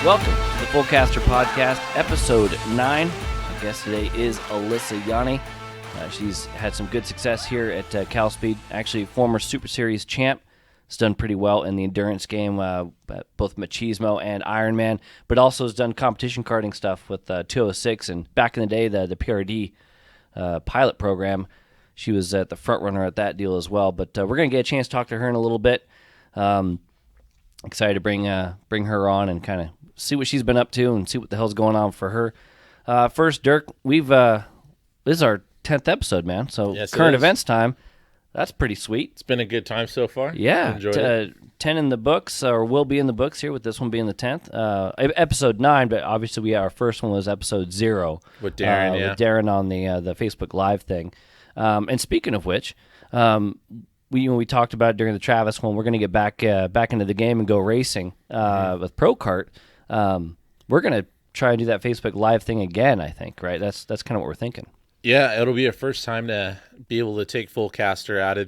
Welcome to the Fullcaster Podcast, Episode 9. Our guest today is Alyssa Yauney. She's had some good success here at CalSpeed. Actually, former Super Series champ. Has done pretty well in the endurance game, both Machismo and Ironman, but also has done competition karting stuff with 206. And back in the day, the PRD pilot program, she was at the front runner at that deal as well. But we're going to get a chance to talk to her in a little bit. Excited to bring her on and kind of see what she's been up to and see what the hell's going on for her. First, Dirk, this is our 10th episode, man. So yes, current events time. That's pretty sweet. It's been a good time so far. Yeah, enjoyed it. 10 in the books, or will be in the books here, with this one being the 10th. Episode 9, but obviously our first one was episode 0 with Darren. With Darren on the Facebook Live thing. And speaking of which, we talked about it during the Travis one. We're going to get back into the game and go racing with Pro Kart. We're going to try and do that Facebook Live thing again, I think, right? That's kind of what we're thinking. Yeah, it'll be a first time to be able to take Fullcaster out of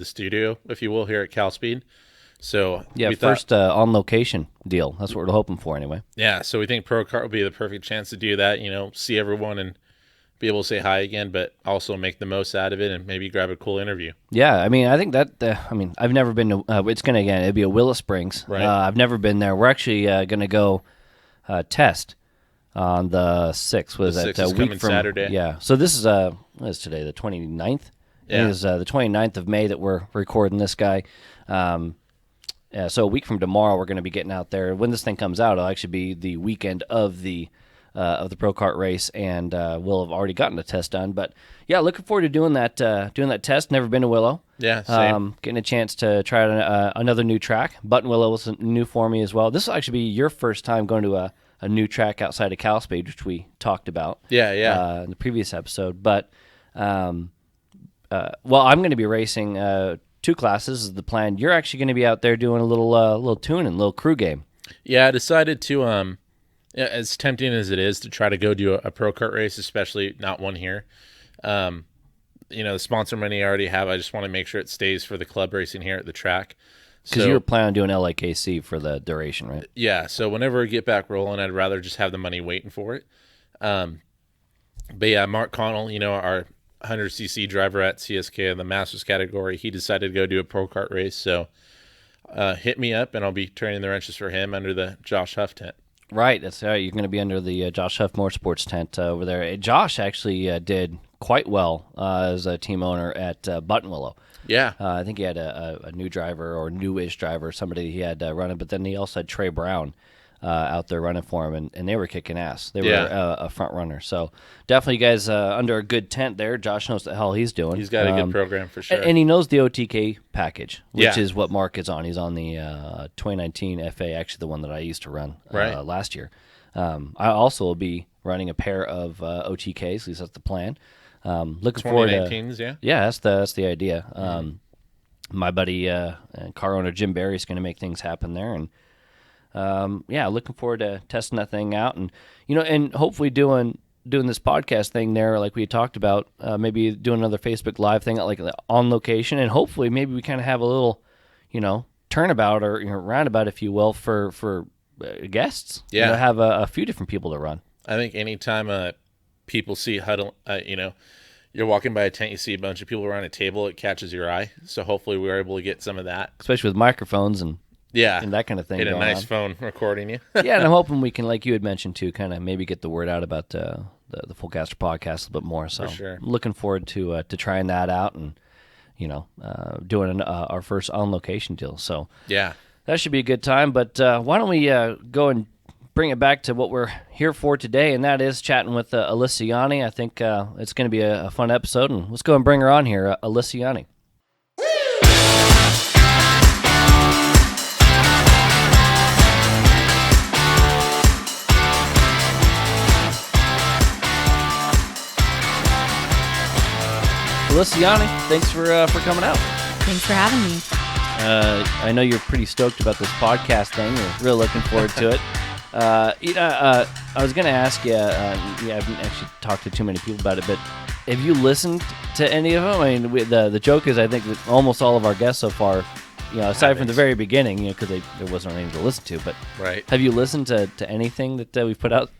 the studio, if you will, here at CalSpeed. So yeah, first on location deal. That's what we're hoping for, anyway. Yeah, so we think Pro Kart will be the perfect chance to do that. See everyone and be able to say hi again, but also make the most out of it and maybe grab a cool interview. Yeah, I think that. I've never been to. It's gonna it'd be a Willow Springs. Right. I've never been there. We're actually gonna go test on the 6th. Was that a week from Saturday? Yeah. So this is what is today, the 29th? Yeah. It is the 29th of May that we're recording this guy. So a week from tomorrow, we're going to be getting out there. When this thing comes out, it'll actually be the weekend of the Pro Kart race, and we'll have already gotten a test done. But yeah, looking forward to doing that test. Never been to Willow. Yeah, same. Getting a chance to try another new track. Button Willow was new for me as well. This will actually be your first time going to a new track outside of CalSpeed, which we talked about. Yeah. In the previous episode. But I'm going to be racing 2 classes is the plan. You're actually going to be out there doing a little tuning, a little crew game. Yeah, I decided to as tempting as it is to try to go do a Pro Kart race, especially not one here. The sponsor money I already have, I just want to make sure it stays for the club racing here at the track. Because you were planning on doing LAKC for the duration, right? Yeah, so whenever I get back rolling, I'd rather just have the money waiting for it. But yeah, Mark Connell, our 100cc driver at CSK in the Masters category, he decided to go do a Pro Kart race. So hit me up, and I'll be turning the wrenches for him under the Josh Huff tent. Right, that's right. You're going to be under the Josh Huff Motorsports tent over there. Josh actually did quite well as a team owner at Button Willow. Yeah. I think he had a new driver or newish driver, somebody he had running, but then he also had Trey Brown out there running for him, and they were kicking ass. They were a front runner. So definitely you guys under a good tent there. Josh knows the hell he's doing. He's got a good program for sure. And he knows the OTK package, which is what Mark is on. He's on the 2019 FA, actually the one that I used to run last year. I also will be running a pair of OTKs, at least that's the plan. Looking forward to 2019s, yeah, that's the idea. My buddy car owner Jim Barry is going to make things happen there, and looking forward to testing that thing out, and and hopefully doing this podcast thing there, like we talked about. Maybe doing another Facebook Live thing, like on location, and hopefully maybe we kind of have a little, turnabout or roundabout, if you will, for guests. Yeah, have a few different people to run. I think anytime people see huddle, you're walking by a tent, you see a bunch of people around a table, it catches your eye. So hopefully we're able to get some of that. Especially with microphones and that kind of thing. Get a nice phone recording you. Yeah, and I'm hoping we can, like you had mentioned too, kind of maybe get the word out about the Fullcaster podcast a little bit more. So for sure. Looking forward to trying that out and, doing our first on-location deal. So yeah, that should be a good time. But why don't we go and bring it back to what we're here for today, and that is chatting with Alyssa Yauney. I think it's going to be a fun episode, and let's go and bring her on here, Alyssa Yauney. Alyssa Yauney, thanks for coming out. Thanks for having me. I know you're pretty stoked about this podcast thing. You're really looking forward to it. I was going to ask you, I haven't actually talked to too many people about it, but have you listened to any of them? I mean, the joke is I think that almost all of our guests so far aside from the very beginning, because there wasn't anything to listen to. But Right. have you listened to anything that we've put out?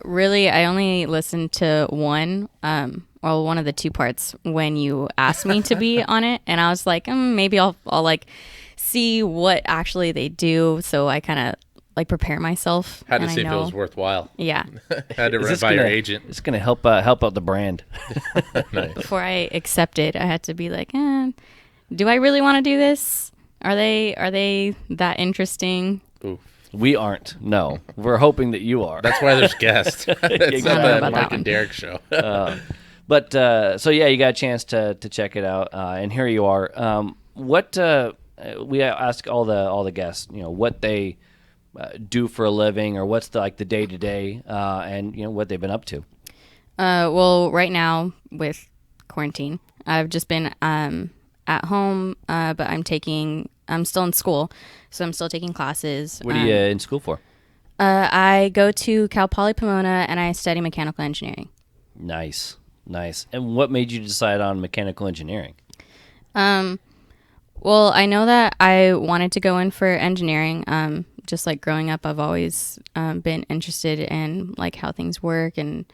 Really, I only listened to one of the two parts when you asked me to be on it, and I was like, maybe I'll like see what actually they do, so I kind of like prepare myself. Had to see if it was worthwhile. Yeah. Had to run it by your agent. It's gonna help out the brand. Nice. Before I accepted, I had to be like, do I really want to do this? Are they that interesting? Oof. We aren't. No, we're hoping that you are. That's why there's guests. It's not Exactly. that Mike and Derek show. But so yeah, you got a chance to check it out, and here you are. What we ask all the guests, what they do for a living, or what's the day to day, and what they've been up to. Well, right now with quarantine, I've just been at home, but I'm still in school, so I'm still taking classes. What are you in school for? I go to Cal Poly Pomona, and I study mechanical engineering. Nice. And what made you decide on mechanical engineering? Well, I know that I wanted to go in for engineering. Just like growing up, I've always been interested in like how things work and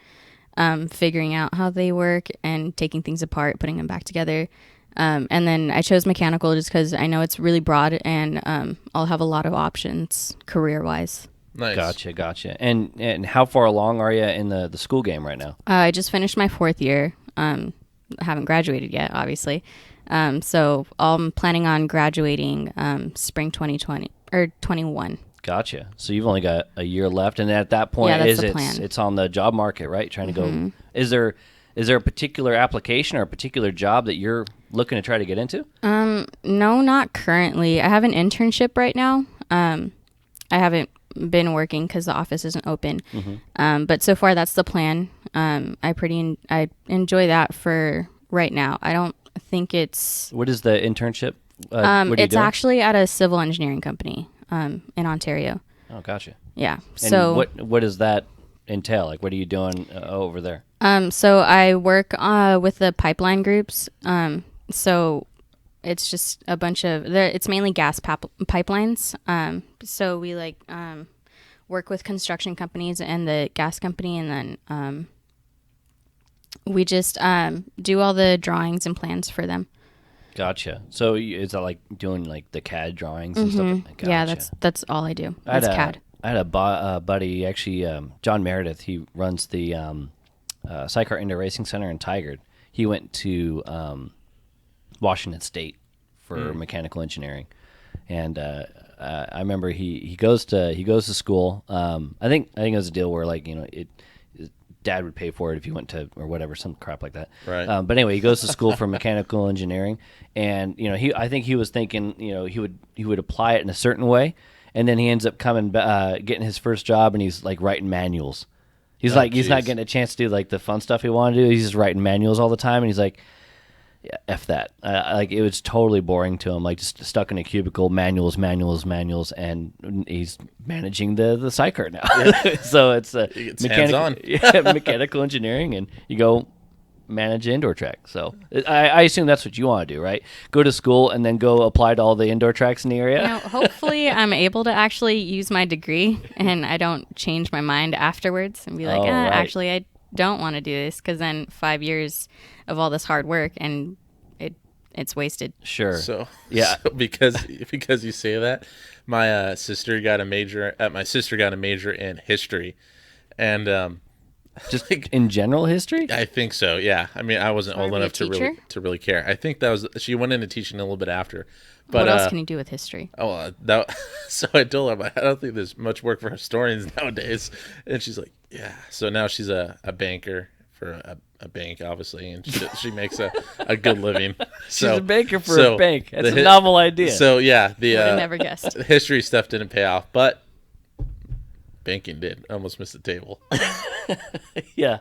figuring out how they work and taking things apart, putting them back together. And then I chose mechanical just because I know it's really broad and I'll have a lot of options career-wise. Nice. Gotcha. And how far along are you in the school game right now? I just finished my 4th year. I haven't graduated yet, obviously. So I'm planning on graduating spring 2020 or 21. Gotcha. So you've only got a year left, and at that point, that's the plan. It's on the job market, right? Trying to go. Is there a particular application or a particular job that you're looking to try to get into? No, not currently. I have an internship right now. I haven't been working because the office isn't open. But so far, that's the plan. I enjoy that for right now. I don't think it's. What is the internship? What are you it's doing? actually at a civil engineering company in Ontario. Oh, gotcha. Yeah. And So what does that entail? Like, what are you doing over there? So I work with the pipeline groups. So it's just a bunch of it's mainly gas pipelines. So we work with construction companies and the gas company, and then we just do all the drawings and plans for them. Gotcha. So is that like doing like the CAD drawings and stuff? Gotcha. Yeah, that's all I do. It's CAD. I had a buddy, actually, John Meredith. He runs the Kart Indoor Racing Center in Tigard. He went to Washington State for mechanical engineering, and I remember he goes to school. I think it was a deal where Dad would pay for it if you went to, or whatever, some crap like that. Right. But anyway, he goes to school for mechanical engineering, and I think he was thinking he would apply it in a certain way, and then he ends up getting his first job, and he's like writing manuals. He's he's not getting a chance to do like the fun stuff he wanted to do. He's just writing manuals all the time, and he's like, yeah, F that. It was totally boring to him, like just stuck in a cubicle, manuals, and he's managing the sidecar now. So it's mechanical engineering, and you go manage an indoor track. So I assume that's what you want to do, right? Go to school and then go apply to all the indoor tracks in the area? Hopefully I'm able to actually use my degree and I don't change my mind afterwards and be like, right. Actually I don't want to do this, because then 5 years of all this hard work and it's wasted. Sure. So because you say that, my sister got a major in history, and just in general history. I think so. Yeah. I mean, I wasn't old enough to really care. I think she went into teaching a little bit after. But what else can you do with history? So I told her, I don't think there's much work for historians nowadays. And she's like, yeah. So now she's a banker for a bank, obviously, and she makes a good living. She's a banker for a bank. That's a novel idea. So yeah, I would have never guessed. The history stuff didn't pay off, but banking did. I almost missed the table. Yeah,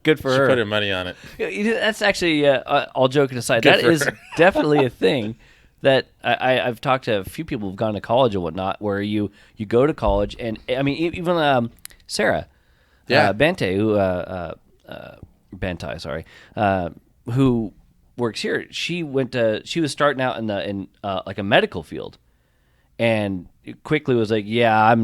good for her. She put her money on it. That's actually, all joking aside, that is definitely a thing that I've talked to a few people who've gone to college and whatnot, where you go to college, and I mean, even Sarah Bante, who who works here, she was starting out in like a medical field, and quickly was like, yeah,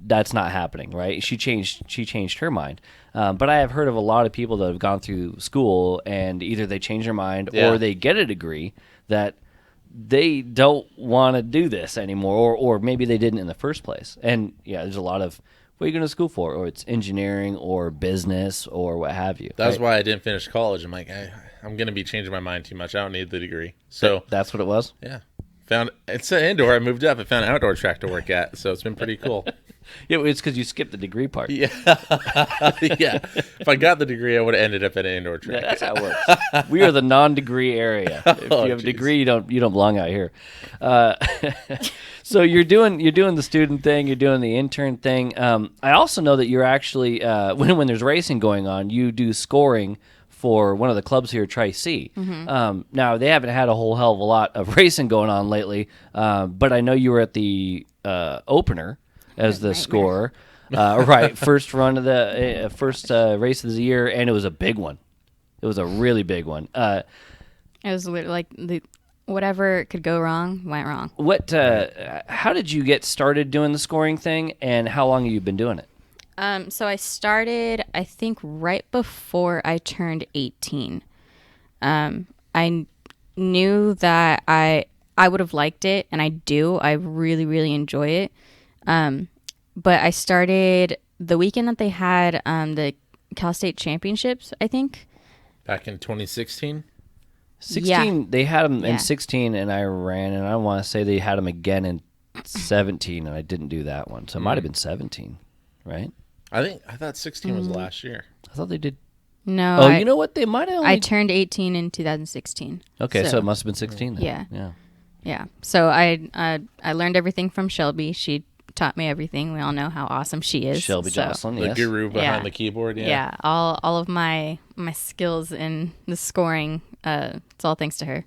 that's not happening, right? She changed her mind. But I have heard of a lot of people that have gone through school and either they change their mind or they get a degree that they don't want to do this anymore, or maybe they didn't in the first place. And yeah, there's a lot of, what are you going to school for? Or it's engineering or business or what have you. That's why I didn't finish college. I'm like, I'm going to be changing my mind too much. I don't need the degree. So that's what it was? Yeah. It's an indoor. I moved up. I found an outdoor track to work at. So it's been pretty cool. Yeah, it's because you skipped the degree part. Yeah. Yeah. If I got the degree, I would have ended up at an indoor track. Yeah, that's how it works. We are the non-degree area. If you have a degree, you don't belong out here. So you're doing the student thing, you're doing the intern thing. I also know that you're actually when there's racing going on, you do scoring for one of the clubs here, Tri-C. Now, they haven't had a whole hell of a lot of racing going on lately, but I know you were at the opener as the scorer. Right, first run of the first race of the year, and it was a big one. It was a really big one. It was like whatever could go wrong went wrong. How did you get started doing the scoring thing, and how long have you been doing it? So I started, I think, right before I turned 18. I knew that I would have liked it, and I do. I really, really enjoy it. But I started the weekend that they had the Cal State Championships, I think. Back in 2016? 16, they had them in 16, and I ran, and I want to say they had them again in 17, and I didn't do that one. So it might have been 17, right? I thought 16 was last year. I thought they did. No. Oh, you know what? They might have only... I turned 18 in 2016. Okay, so it must have been 16 then. Yeah. So I learned everything from Shelby. She taught me everything. We all know how awesome she is. Shelby Jocelyn, the yes. guru behind the keyboard. Yeah. All of my skills in the scoring, it's all thanks to her.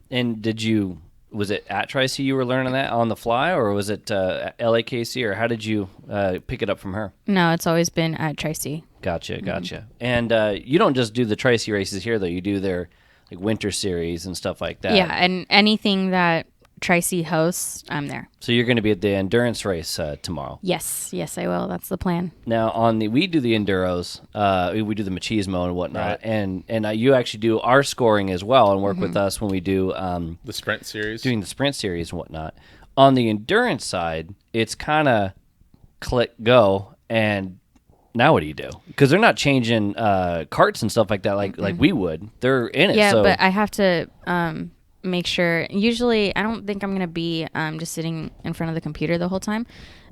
And was it at Tri-C you were learning that on the fly, or was it LAKC, or how did you pick it up from her? No, it's always been at Tri-C. Gotcha. And you don't just do the Tri-C races here, though. You do their like winter series and stuff like that. Yeah, and anything that Tri-C hosts, I'm there. So you're going to be at the endurance race tomorrow. Yes, I will. That's the plan. Now we do the enduros, we do the machismo and whatnot, right. and you actually do our scoring as well and work with us when we do the sprint series, doing the sprint series and whatnot. On the endurance side, it's kind of click go, and now what do you do? Because they're not changing carts and stuff like that like we would. They're in it. Yeah, so. But I have to make sure. Usually, I don't think I'm going to be just sitting in front of the computer the whole time.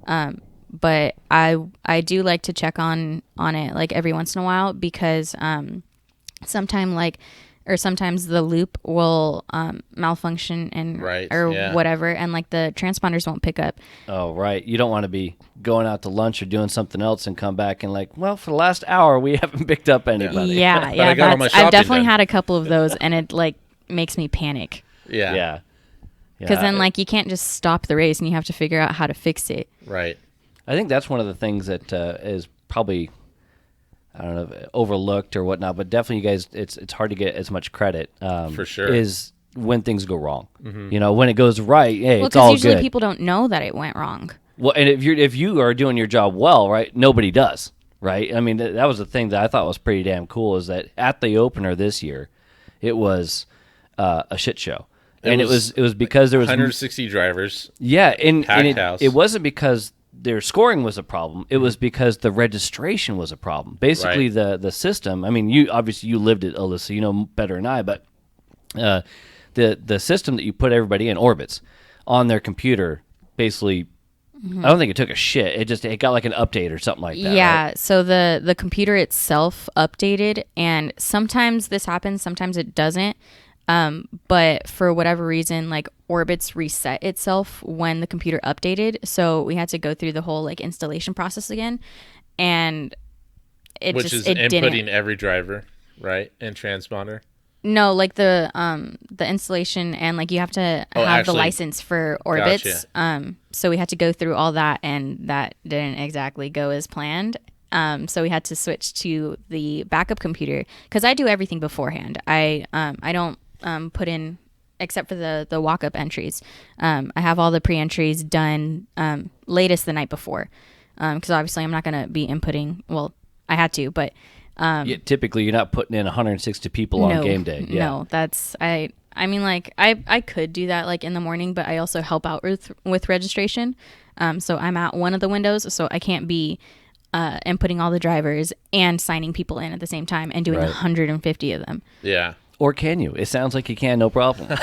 But I do like to check on it like every once in a while because sometimes the loop will malfunction and whatever, and like the transponders won't pick up. Oh, right. You don't want to be going out to lunch or doing something else and come back and like, well, for the last hour we haven't picked up anybody. Yeah. I've definitely had a couple of those, and it like makes me panic. Yeah. Because then like you can't just stop the race, and you have to figure out how to fix it. Right. I think that's one of the things that is probably, I don't know, overlooked or whatnot, but definitely you guys, it's hard to get as much credit. For sure. Is when things go wrong. Mm-hmm. You know, when it goes right, hey, it's all good. Well, because usually people don't know that it went wrong. Well, and if you are doing your job well, right, nobody does, right? I mean, that was the thing that I thought was pretty damn cool is that at the opener this year, it was a shit show. It was because there was 160 drivers. Yeah, and house. It wasn't because their scoring was a problem. It was because the registration was a problem. Basically, the system. I mean, you lived it, Alyssa. You know better than I. But the system that you put everybody in orbits on their computer, basically, I don't think it took a shit. It got like an update or something like that. Yeah. Right? So the computer itself updated, and sometimes this happens, sometimes it doesn't. But for whatever reason, like Orbitz reset itself when the computer updated. So we had to go through the whole like installation process again. And it inputting didn't. Every driver, right? And transponder. No, like the installation, and like you have to have the license for Orbitz. Gotcha. So we had to go through all that, and that didn't exactly go as planned. So we had to switch to the backup computer because I do everything beforehand. I don't put in, except for the walk-up entries. I have all the pre-entries done latest the night before, because obviously I'm not going to be inputting. Well, I had to, but typically you're not putting in 160 people on game day. Yeah. No, that's I mean, like I could do that like in the morning, but I also help out with registration. So I'm at one of the windows, so I can't be inputting all the drivers and signing people in at the same time and doing 150 of them. Yeah. Or can you? It sounds like you can, no problem.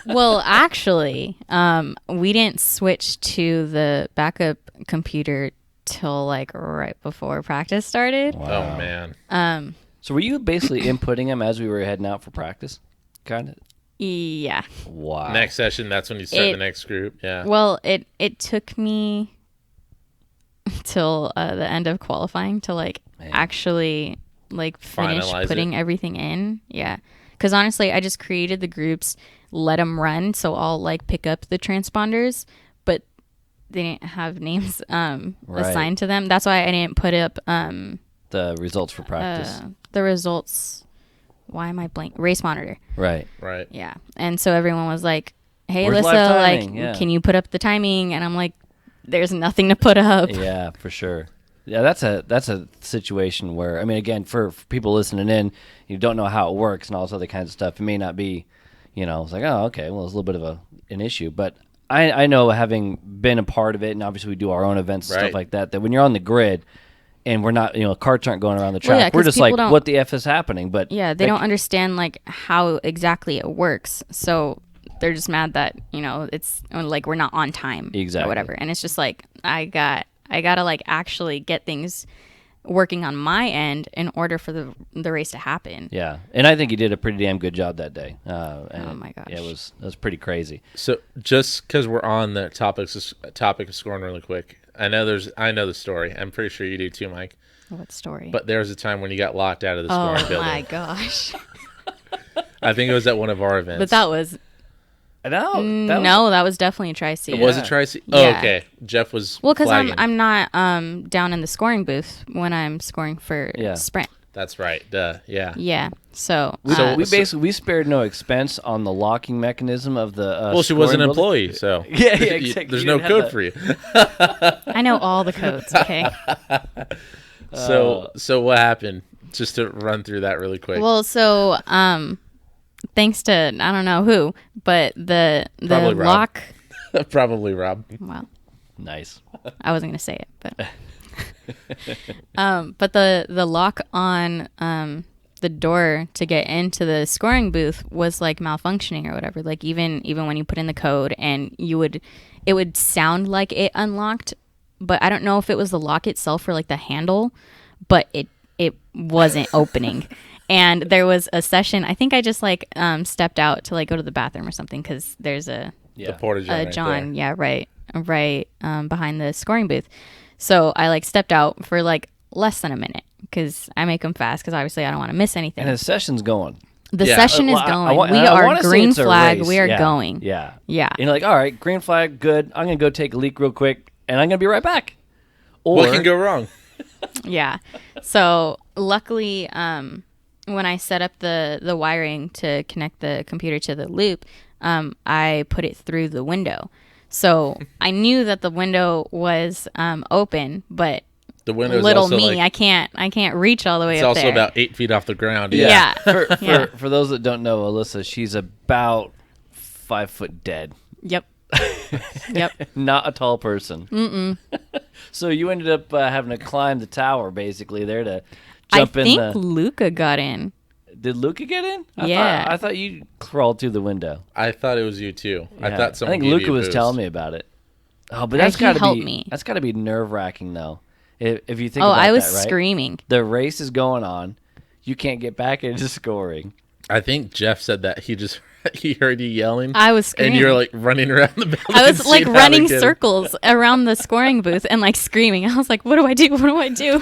Well, actually, we didn't switch to the backup computer till like right before practice started. Wow. Oh man. So were you basically inputting them as we were heading out for practice? Kind of. Yeah. Wow. Next session, that's when you start the next group. Yeah. Well, it took me till the end of qualifying to like actually like finish Finalize putting everything in. Yeah. Because honestly, I just created the groups, let them run, so I'll like pick up the transponders, but they didn't have names assigned to them. That's why I didn't put up the results for practice. The results. Why am I blank? Race monitor. Right. Yeah. And so everyone was like, "Hey, Where's Alyssa, live timing? can you put up the timing?" And I'm like, "There's nothing to put up." Yeah, for sure. Yeah, that's a situation where, I mean, again, for people listening in, you don't know how it works and all this other kinds of stuff. It may not be, it's like, oh, okay, well, it's a little bit of an issue. But I know, having been a part of it, and obviously we do our own events and stuff like that, that when you're on the grid, and we're not, karts aren't going around the track. Yeah, we're just like, what the F is happening? But yeah, they don't understand like how exactly it works. So they're just mad that, it's like we're not on time or whatever. And it's just like, I gotta like actually get things working on my end in order for the race to happen. Yeah. And I think you did a pretty damn good job that day. Oh my gosh. Yeah, it was pretty crazy. So just because we're on the topic of scoring really quick, I know the story. I'm pretty sure you do too, Mike. What story? But there was a time when you got locked out of the scoring building. Oh my gosh. I think it was at one of our events. But that was... No, that was definitely Tri-C. It was a Tri-C? Yeah. Oh, okay. Jeff was Well, because I'm not down in the scoring booth when I'm scoring for sprint. That's right. Duh. Yeah. Yeah. So we spared no expense on the locking mechanism of the. Well, she was an employee, so yeah, exactly. There's no code for you. I know all the codes. Okay. So what happened? Just to run through that really quick. Well, so thanks to I don't know who, but the Probably lock. Probably Rob. Well, nice. I wasn't gonna say it, but. But the lock on the door to get into the scoring booth was like malfunctioning or whatever. Like even when you put in the code and it would sound like it unlocked, but I don't know if it was the lock itself or like the handle, but it wasn't opening. And there was a session. I think I just like stepped out to like go to the bathroom or something because there's a porta john right behind the scoring booth. So I like stepped out for like less than a minute because I make them fast because obviously I don't want to miss anything. And the session's going. The session is going. We are green flag. We are going. Yeah. Yeah. And you're like, all right, green flag, good. I'm going to go take a leak real quick and I'm going to be right back. Or, what can go wrong? Yeah. So luckily, when I set up the wiring to connect the computer to the loop, I put it through the window. So I knew that the window was open, but the window little me, like, I can't reach all the way up there. It's also about 8 feet off the ground. Yeah. For those that don't know Alyssa, she's about 5 foot dead. Yep. Yep. Not a tall person. Mm-mm. So you ended up having to climb the tower basically there to jump in. I think Luca got in. Did Luca get in? I thought you crawled through the window. I thought it was you too. Yeah. I thought someone. I think Luca was telling me about it. Oh, but that's got to be that's got to be nerve wracking though. If you think about I was that, right? screaming. The race is going on. You can't get back into scoring. I think Jeff said that he just he heard you yelling. I was screaming. And you're like running around the building. I was like seeing how to running get him. circles around the scoring booth and like screaming. I was like, what do I do? What do I do?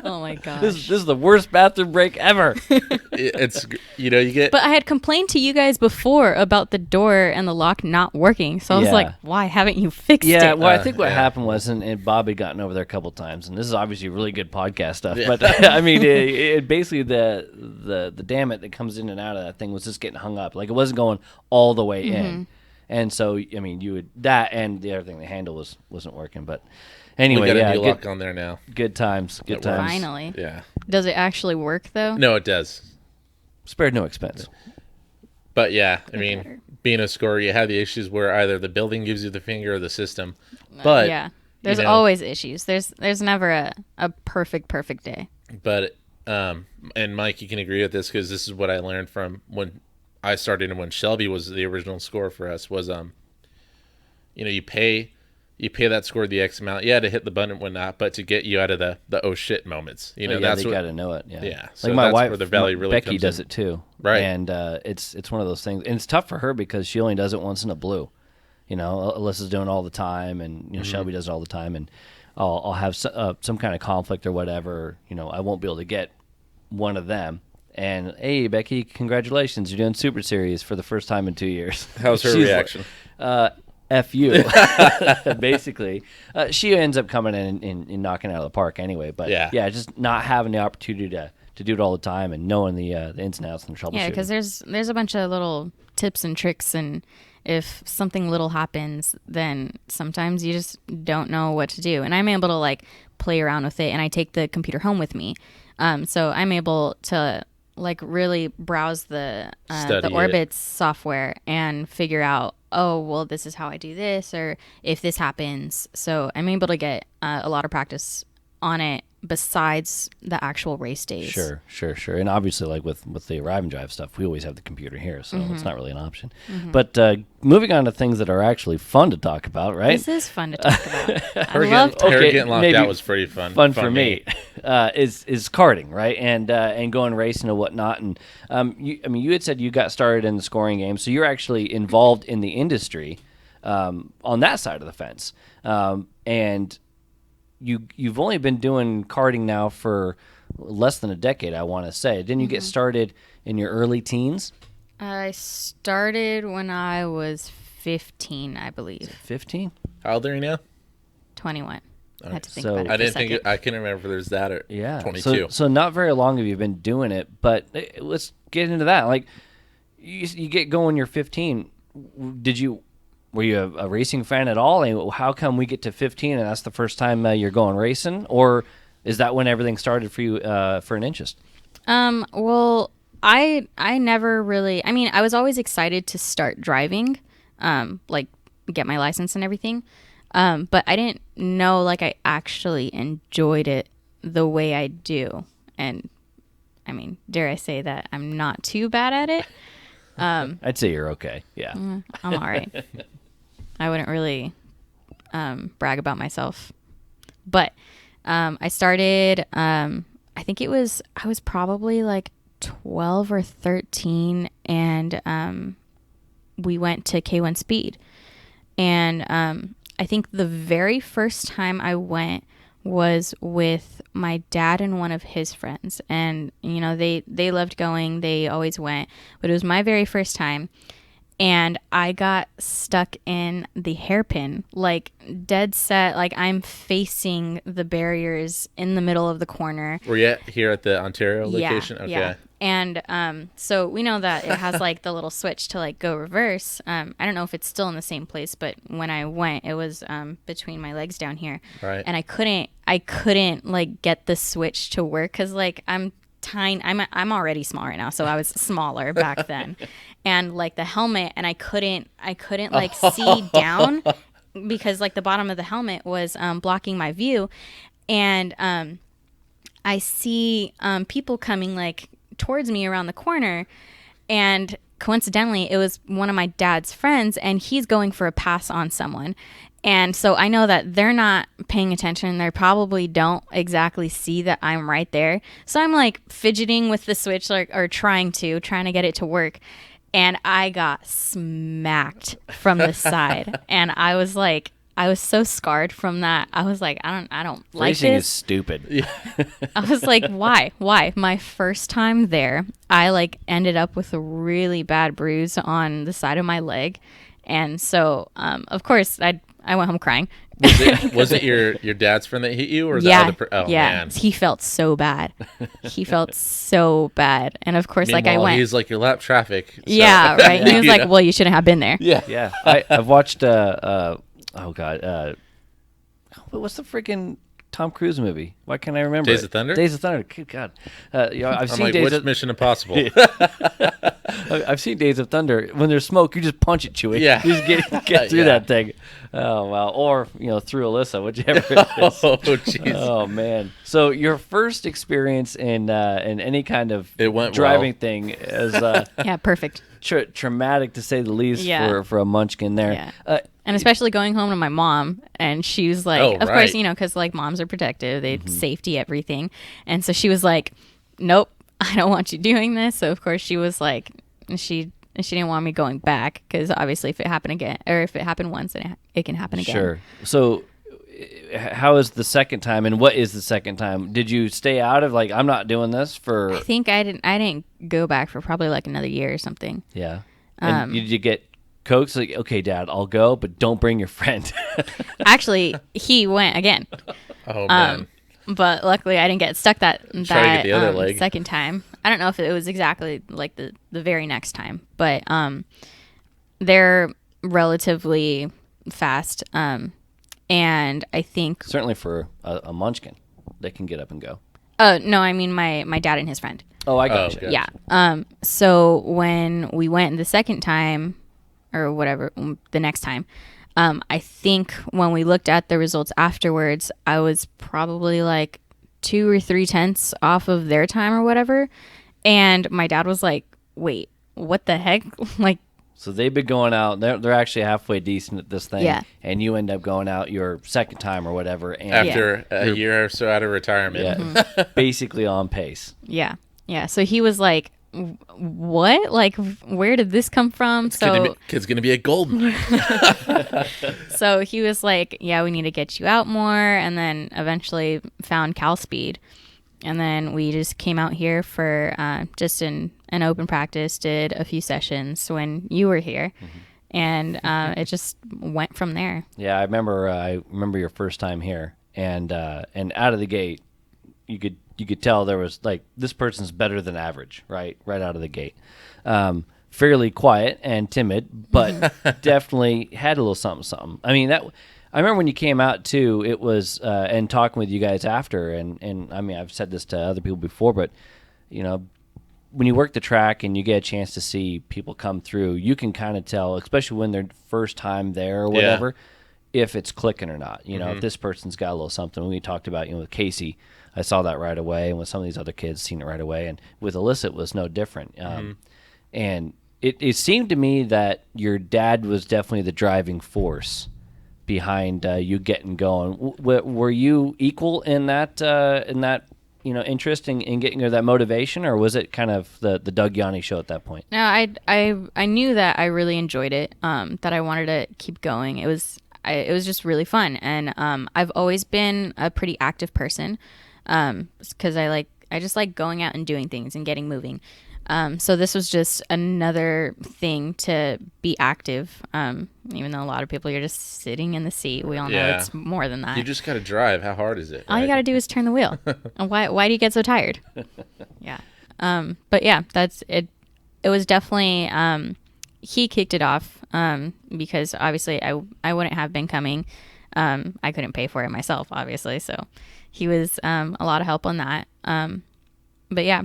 Oh my gosh. This is the worst bathroom break ever. It's, you know, you get. But I had complained to you guys before about the door and the lock not working. So I was Yeah. like, why haven't you fixed Yeah, it? well, I think what yeah. happened was, and Bob had gotten over there a couple times, and this is obviously really good podcast stuff. But I mean, it basically the damn it that comes in and out of that thing was just getting hung up. Like it wasn't going all the way in, and so I mean, you would that and the other thing, the handle wasn't working. But anyway, we got yeah, a new lock on there now. good times, good It times. works. Finally. Yeah. Does it actually work though? No, it does. Spared no expense. But yeah, I mean, better. being a scorer, you have the issues where either the building gives you the finger or the system. But Yeah. There's you know, always issues. There's never a perfect day. But and Mike, you can agree with this because this is what I learned from when I started and when Shelby was the original scorer for us was you know, you pay that score the X amount, to hit the button and whatnot, but to get you out of the oh shit moments. You know, Yeah, that's they what got to know it. Yeah, Yeah, Like so my that's wife, where the value really Becky comes does in. it too, Right. And it's one of those things, and it's tough for her because she only does it once in a blue. You know, Alyssa's doing it all the time, and you know Shelby does it all the time, and I'll have some kind of conflict or whatever. You know, I won't be able to get one of them. And hey, Becky, congratulations! You're doing Super Series for the first time in 2 years. How's her She's reaction? Like, F you, basically. She ends up coming in and knocking it out of the park anyway. But Yeah. just not having the opportunity to do it all the time and knowing the ins and outs and the troubleshooting. Yeah, because there's a bunch of little tips and tricks, and if something little happens, then sometimes you just don't know what to do. And I'm able to like play around with it, and I take the computer home with me, so I'm able to like really browse the Study it. Orbits software and figure out, oh well, this is how I do this, or if this happens. So I'm able to get a lot of practice on it besides the actual race days. Sure. And obviously, like with the arrive and drive stuff, we always have the computer here, so it's not really an option. But moving on to things that are actually fun to talk about, right? This is fun to talk about. I Her love getting, her Okay, getting locked maybe out was pretty fun. Fun for me is karting, right? And going racing and whatnot. And you had said you got started in the scoring game, so you're actually involved in the industry on that side of the fence. And you've only been doing karting now for less than a decade, I want to say. Didn't you get started in your early teens? I started when I was 15, I believe. 15? How old are you now? 21. I had to think So- about it. I for didn't a think second. I couldn't remember if there's that or Yeah. 22. So not very long have you been doing it, but let's get into that. Like you get going, you're 15. Were you a racing fan at all? And how come we get to 15 and that's the first time you're going racing? Or is that when everything started for you for an interest? Well, I never really, I mean, I was always excited to start driving, like get my license and everything. But I didn't know like I actually enjoyed it the way I do. And I mean, dare I say that I'm not too bad at it. I'd say you're okay. Yeah. I'm all right. I wouldn't really brag about myself. But I started, I think I was probably like 12 or 13, and we went to K1 Speed. And I think the very first time I went was with my dad and one of his friends. And, you know, they loved going. They always went. But it was my very first time. And I got stuck in the hairpin, like dead set, like I'm facing the barriers in the middle of the corner. Were you here at the Ontario location? Okay. Yeah. And so we know that it has like the little switch to like go reverse. I don't know if it's still in the same place, but when I went, it was between my legs down here. Right. And I couldn't like get the switch to work because like I'm tiny. I'm already small right now, so I was smaller back then. And like the helmet, and I couldn't like see down because like the bottom of the helmet was blocking my view. And I see people coming like towards me around the corner, and coincidentally it was one of my dad's friends, and he's going for a pass on someone. And so I know that they're not paying attention. They probably don't exactly see that I'm right there. So I'm like fidgeting with the switch, like, or trying to get it to work. and I got smacked from the side. And I was like, I was so scarred from that. I was like, I don't like Racing this. is stupid. I was like, why? My first time there, I like ended up with a really bad bruise on the side of my leg. And so, of course, I went home crying. Was it your dad's friend that hit you, or Yeah, oh yeah. man? He felt so bad. He felt so bad. And of course, like I Meanwhile, wait. he's like, your lap traffic. So. Yeah, right. He was You like, know? well, you shouldn't have been there. Yeah. I've watched oh god, what's the freaking Tom Cruise movie? Why can't I remember? Days it? of Thunder? Days of Thunder. Good God. I've I'm seen like, Days which of Mission Impossible? I've seen Days of Thunder. When there's smoke, you just punch it, Chewie. Yeah. You just get through Yeah. that thing. Oh wow. Or through Alyssa, whichever it is. Oh jeez. Oh man! So your first experience in any kind of It went driving well. thing is Yeah, perfect. traumatic to say the least Yeah. for a munchkin there. Yeah. And especially going home to my mom, and she was like, Oh, of right. course, because like moms are protective, they safety everything, and so she was like, nope, I don't want you doing this. So of course she was like, she didn't want me going back because obviously if it happened again, or if it happened once, then it can happen again. Sure. So how is the second time, and what is the second time? Did you stay out of like I'm not doing this for? I think I didn't go back for probably like another year or something. Yeah. And did you get coaxed like, okay, Dad, I'll go, but don't bring your friend? Actually, he went again. Oh man. But luckily, I didn't get stuck that Try to get the other leg. second time. I don't know if it was exactly like the very next time, but they're relatively fast, and I think. Certainly for a munchkin, they can get up and go. No, I mean my dad and his friend. Oh, I got you. okay. Yeah. So when we went the second time, or whatever, the next time, I think when we looked at the results afterwards, I was probably like 2 or 3 tenths off of their time or whatever. And my dad was like, wait, what the heck? Like, So they've been going out. They're actually halfway decent at this thing. Yeah. And you end up going out your second time or whatever. And After a year or so out of retirement. yeah, basically on pace. yeah. Yeah. So he was like, what? Like, where did this come from? Kid's gonna be a gold mine. So he was like, yeah, we need to get you out more. And then eventually found CalSpeed. And then we just came out here for just an open practice, did a few sessions when you were here. And it just went from there. Yeah, I remember your first time here, and out of the gate, you could tell there was like this person's better than average, right out of the gate. Fairly quiet and timid, but definitely had a little something. I mean I remember when you came out too. It was and talking with you guys after, and I mean I've said this to other people before, but when you work the track and you get a chance to see people come through, you can kind of tell, especially when they're first time there or whatever, if it's clicking or not. If this person's got a little something. When we talked about, with Casey, I saw that right away, and with some of these other kids, seen it right away. And with Alyssa, it was no different. And it seemed to me that your dad was definitely the driving force behind you getting going. Were you equal in that interest in getting that motivation, or was it kind of the Doug Yauney show at that point? No, I knew that I really enjoyed it, that I wanted to keep going. It was just really fun. And I've always been a pretty active person because I just like going out and doing things and getting moving. So this was just another thing to be active, even though a lot of people, you're just sitting in the seat. We all know Yeah. it's more than that. You just gotta drive. How hard is it? All you got to do is turn the wheel. And why do you get so tired? Yeah. But yeah, that's it. It was definitely, he kicked it off, because obviously I wouldn't have been coming. I couldn't pay for it myself, obviously. So he was, a lot of help on that. But yeah,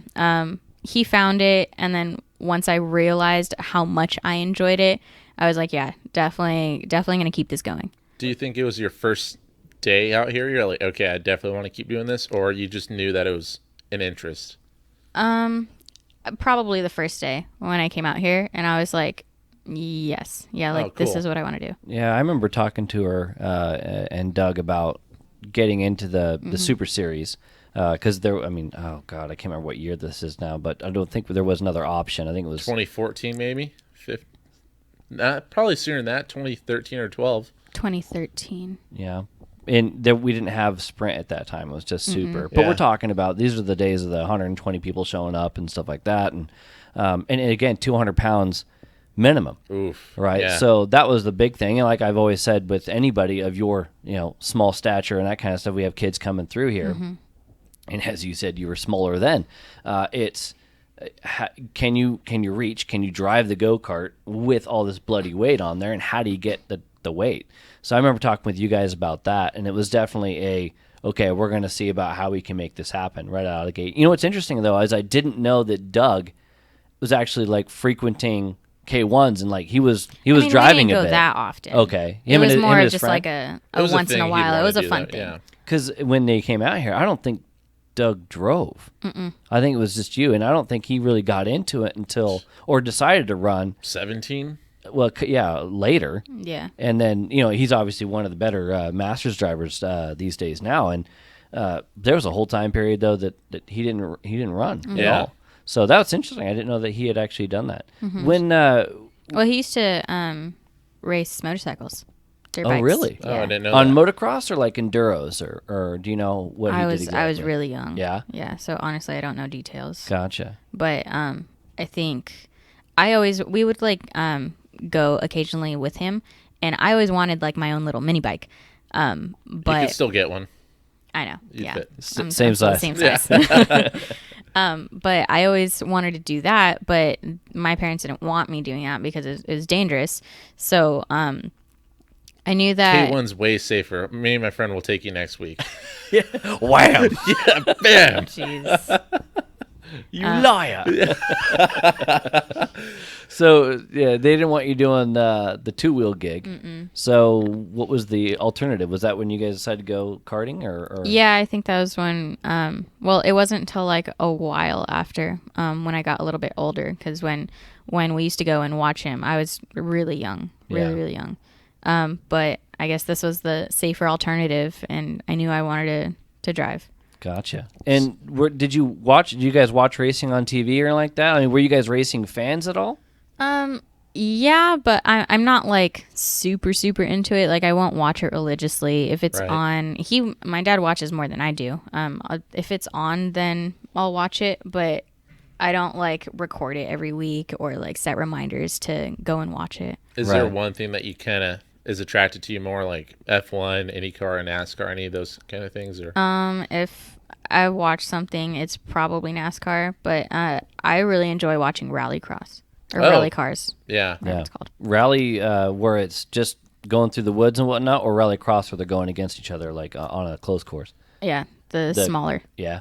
he found it. And then once I realized how much I enjoyed it, I was like, yeah, definitely going to keep this going. Do you think it was your first day out here? You're like, okay, I definitely want to keep doing this, or you just knew that it was an interest? Probably the first day when I came out here, and I was like, yes, yeah, like this cool. is what I want to do. Yeah, I remember talking to her and Doug about getting into the Super Series. Because there, I mean, oh God, I can't remember what year this is now, but I don't think there was another option. I think it was 2014 maybe. Probably sooner than that. 2013 or 12. 2013. Yeah. And there, we didn't have sprint at that time. It was just super. But Yeah. we're talking about, these are the days of the 120 people showing up and stuff like that. And again, 200 pounds minimum. Oof. Right. Yeah. So that was the big thing. And like I've always said, with anybody of your, small stature and that kind of stuff, we have kids coming through here. And as you said, you were smaller then. It's, can you reach, can you drive the go-kart with all this bloody weight on there? And how do you get the weight? So I remember talking with you guys about that, and it was definitely okay, we're going to see about how we can make this happen right out of the gate. You know what's interesting, though, is I didn't know that Doug was actually, like, frequenting K1s, and, like, he was driving we didn't a go bit. that often. Okay. It was more him and his just friend? like a It was a once in thing a he'd while. It wanna was a do fun that, thing. yeah. Because when they came out here, I don't think Doug drove. I think it was just you, and I don't think he really got into it until, or decided to run. 17. Well, yeah, later. Yeah. And then, he's obviously one of the better Masters drivers these days now. And there was a whole time period, though, that he didn't run at Yeah. all. So that's interesting. I didn't know that he had actually done that. When Well, he used to race motorcycles. Dirt bikes. really? Oh, I didn't know on that. motocross or like enduros, or do you know what he I did was exactly? really young. Yeah? Yeah. So honestly, I don't know details. Gotcha. But I think we would like go occasionally with him, and I always wanted like my own little mini bike. You But could still get one. I know, You yeah, fit. I'm Same still the size. same size. But I always wanted to do that, but my parents didn't want me doing that because it was dangerous. So I knew that. K1's way safer. Me and my friend will take you next week. Wham! Yeah, bam. Jeez. You liar! So yeah, they didn't want you doing the two-wheel gig. So what was the alternative? Was that when you guys decided to go karting, or? Yeah, I think that was when. Well, it wasn't until like a while after when I got a little bit older. Because when we used to go and watch him, I was really young, really young. But I guess this was the safer alternative, and I knew I wanted to drive. Gotcha. And did you guys watch racing on TV or like that? I mean, were you guys racing fans at all? Yeah, but I'm not like super into it. Like I won't watch it religiously. If it's Right. on, my dad watches more than I do. If it's on, then I'll watch it, but I don't like record it every week or like set reminders to go and watch it. Is there Right. one thing that you kind of is attracted to you more, like F1, IndyCar, NASCAR, any of those kind of things? Or If I watch something, it's probably NASCAR, but I really enjoy watching rallycross or rally cars. yeah, Whatever it's called. Rally, where it's just going through the woods and whatnot, or rally cross where they're going against each other, like on a closed course. Yeah, the smaller. Yeah,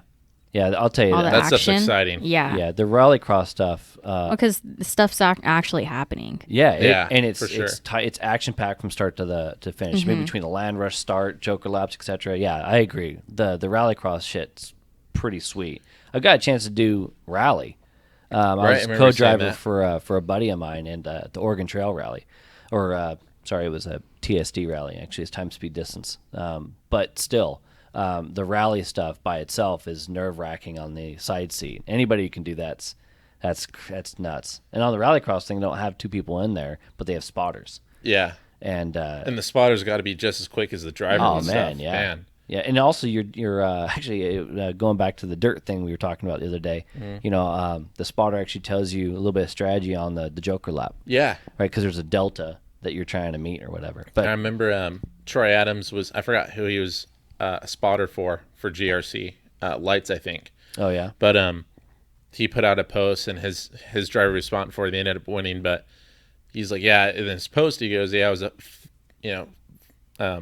I'll tell you All that. the That stuff's action. exciting. Yeah. Yeah, the rally cross stuff. Because the stuff's actually happening. Yeah, and it's for sure. it's action packed from start to finish. Mm-hmm. Maybe between the land rush start, Joker laps, etc. Yeah, I agree. The rallycross shit's pretty sweet. I've got a chance to do rally. I Right, I was remember you saying co-driver that. for a buddy of mine and the Oregon Trail Rally, or sorry, it was a TSD rally. Actually, it's time, speed, distance. But still. The rally stuff by itself is nerve-wracking on the side seat. Anybody who can do that's nuts. And on the rallycross thing, they don't have two people in there, but they have spotters. yeah. And And the spotter's got to be just as quick as the driver. oh and man, stuff. yeah, Man. yeah. And also, you're actually going back to the dirt thing we were talking about the other day. The spotter actually tells you a little bit of strategy on the Joker lap, Yeah. right? Because there's a delta that you're trying to meet or whatever. But I remember Troy Adams I forgot who he was a spotter for GRC lights, I think. oh yeah, But he put out a post, and his driver responded for it. They ended up winning, but he's like, yeah. In his post, he goes, yeah, it was a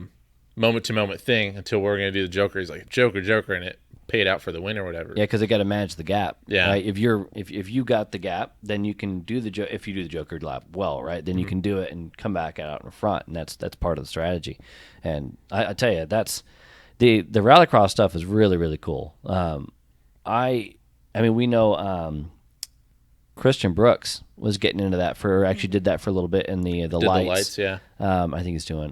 moment to moment thing until we're gonna do the Joker. He's like, Joker, and it paid out for the win or whatever. yeah, because they got to manage the gap. Yeah. Right? If you got the gap, then you can do if you do the Joker lap well, right? Then you can do it and come back out in front, and that's part of the strategy. And I tell you, that's the rallycross stuff is really really cool. I mean, we know Christian Brooks was getting into that actually did that for a little bit in the lights. Yeah. I think he's doing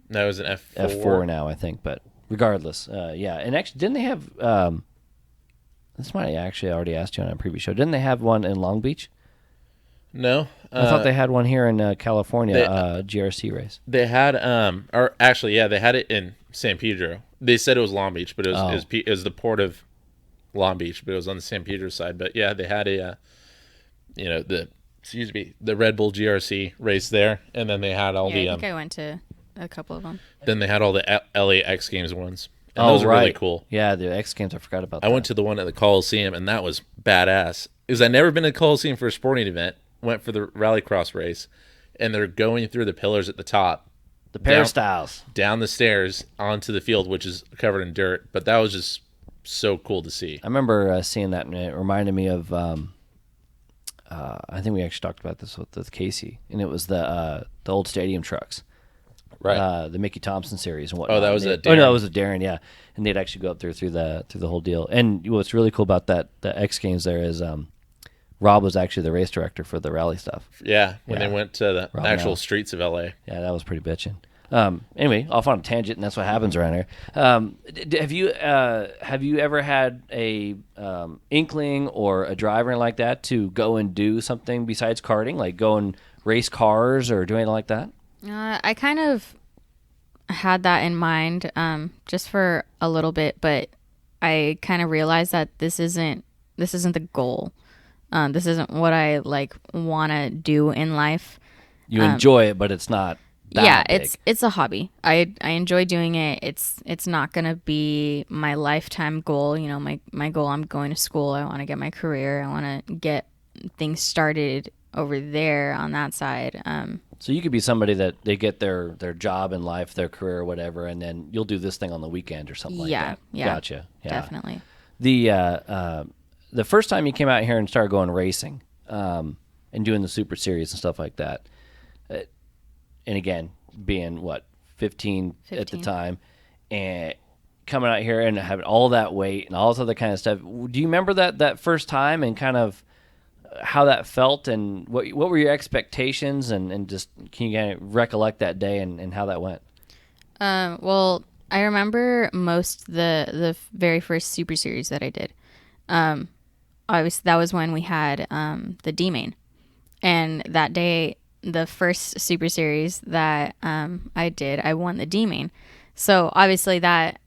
That was an F4. F4 now, I think, but regardless, yeah. And actually, didn't they have? This might actually I already asked you on a previous show. Didn't they have one in Long Beach? No, I thought they had one here in California, GRC race. They had, or actually, yeah, they had it in San Pedro. They said it was Long Beach, but it was the port of Long Beach, but it was on the San Pedro side. But yeah, they had the Red Bull GRC race there, and then they had all the. I think I went to a couple of them. Then they had all the LA X Games ones. And those are really cool. Yeah, the X Games, I forgot about that. I went to the one at the Coliseum, and that was badass. Because I'd never been to the Coliseum for a sporting event. Went for the rallycross race, and they're going through the pillars at the top. The peristyles. Down the stairs onto the field, which is covered in dirt. But that was just so cool to see. I remember seeing that, and it reminded me of, I think we actually talked about this with Casey, and it was the old stadium trucks. Right. The Mickey Thompson series and whatnot. Oh, that was a Darren. Oh, no, it was a Darren, yeah. And they'd actually go up there through the whole deal. And what's really cool about the X Games there is Rob was actually the race director for the rally stuff. Yeah, when they went to the actual streets of LA. Yeah, that was pretty bitchin'. Anyway, off on a tangent, and that's what happens around here. Have you ever had a inkling or a driver like that to go and do something besides karting, like go and race cars or do anything like that? I kind of had that in mind just for a little bit, but I kind of realized that this isn't the goal. This isn't what I want to do in life. You enjoy it, but it's not that big. it's a hobby. I enjoy doing it. It's not gonna be my lifetime goal. You know, my goal. I'm going to school. I want to get my career. I want to get things started over there on that side. So you could be somebody that they get their job in life, their career, or whatever, and then you'll do this thing on the weekend or something like that. Yeah, Gotcha. Yeah, definitely. The first time you came out here and started going racing, and doing the Super Series and stuff like that, and again, being 15 at the time, and coming out here and having all that weight and all this other kind of stuff. Do you remember that first time and kind of how that felt and what were your expectations and just can you kind of recollect that day and how that went? Well, I remember most the very first Super Series that I did. That was when we had the D main, and that day, the first Super Series that I did, I won the D main. So obviously that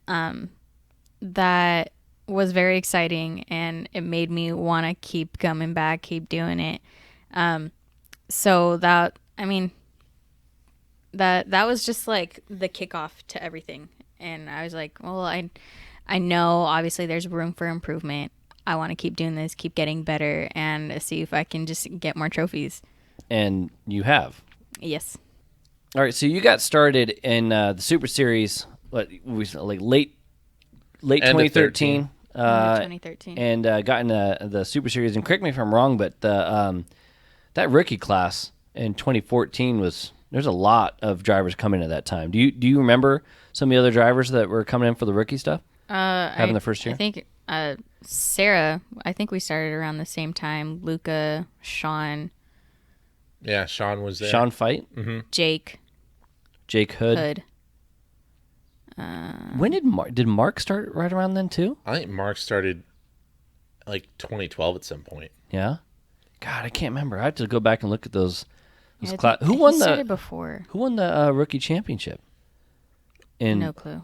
was very exciting, and it made me want to keep coming back, keep doing it. So that was just like the kickoff to everything. And I was like, well, I know obviously there's room for improvement. I want to keep doing this, keep getting better, and see if I can just get more trophies. And you have. Yes. All right, so you got started in the Super Series, late 2013. 2013. And got in the Super Series. And correct me if I'm wrong, but that rookie class in 2014 there's a lot of drivers coming at that time. Do you remember some of the other drivers that were coming in for the rookie stuff? Having the first year? I think Sarah, I think we started around the same time. Luca, Sean. Yeah, Sean was there. Sean Fight? Mm-hmm. Jake Hood. When did Mark start right around then too? I think Mark started like 2012 at some point. Yeah? God, I can't remember. I have to go back and look at those Who won the rookie championship? No clue.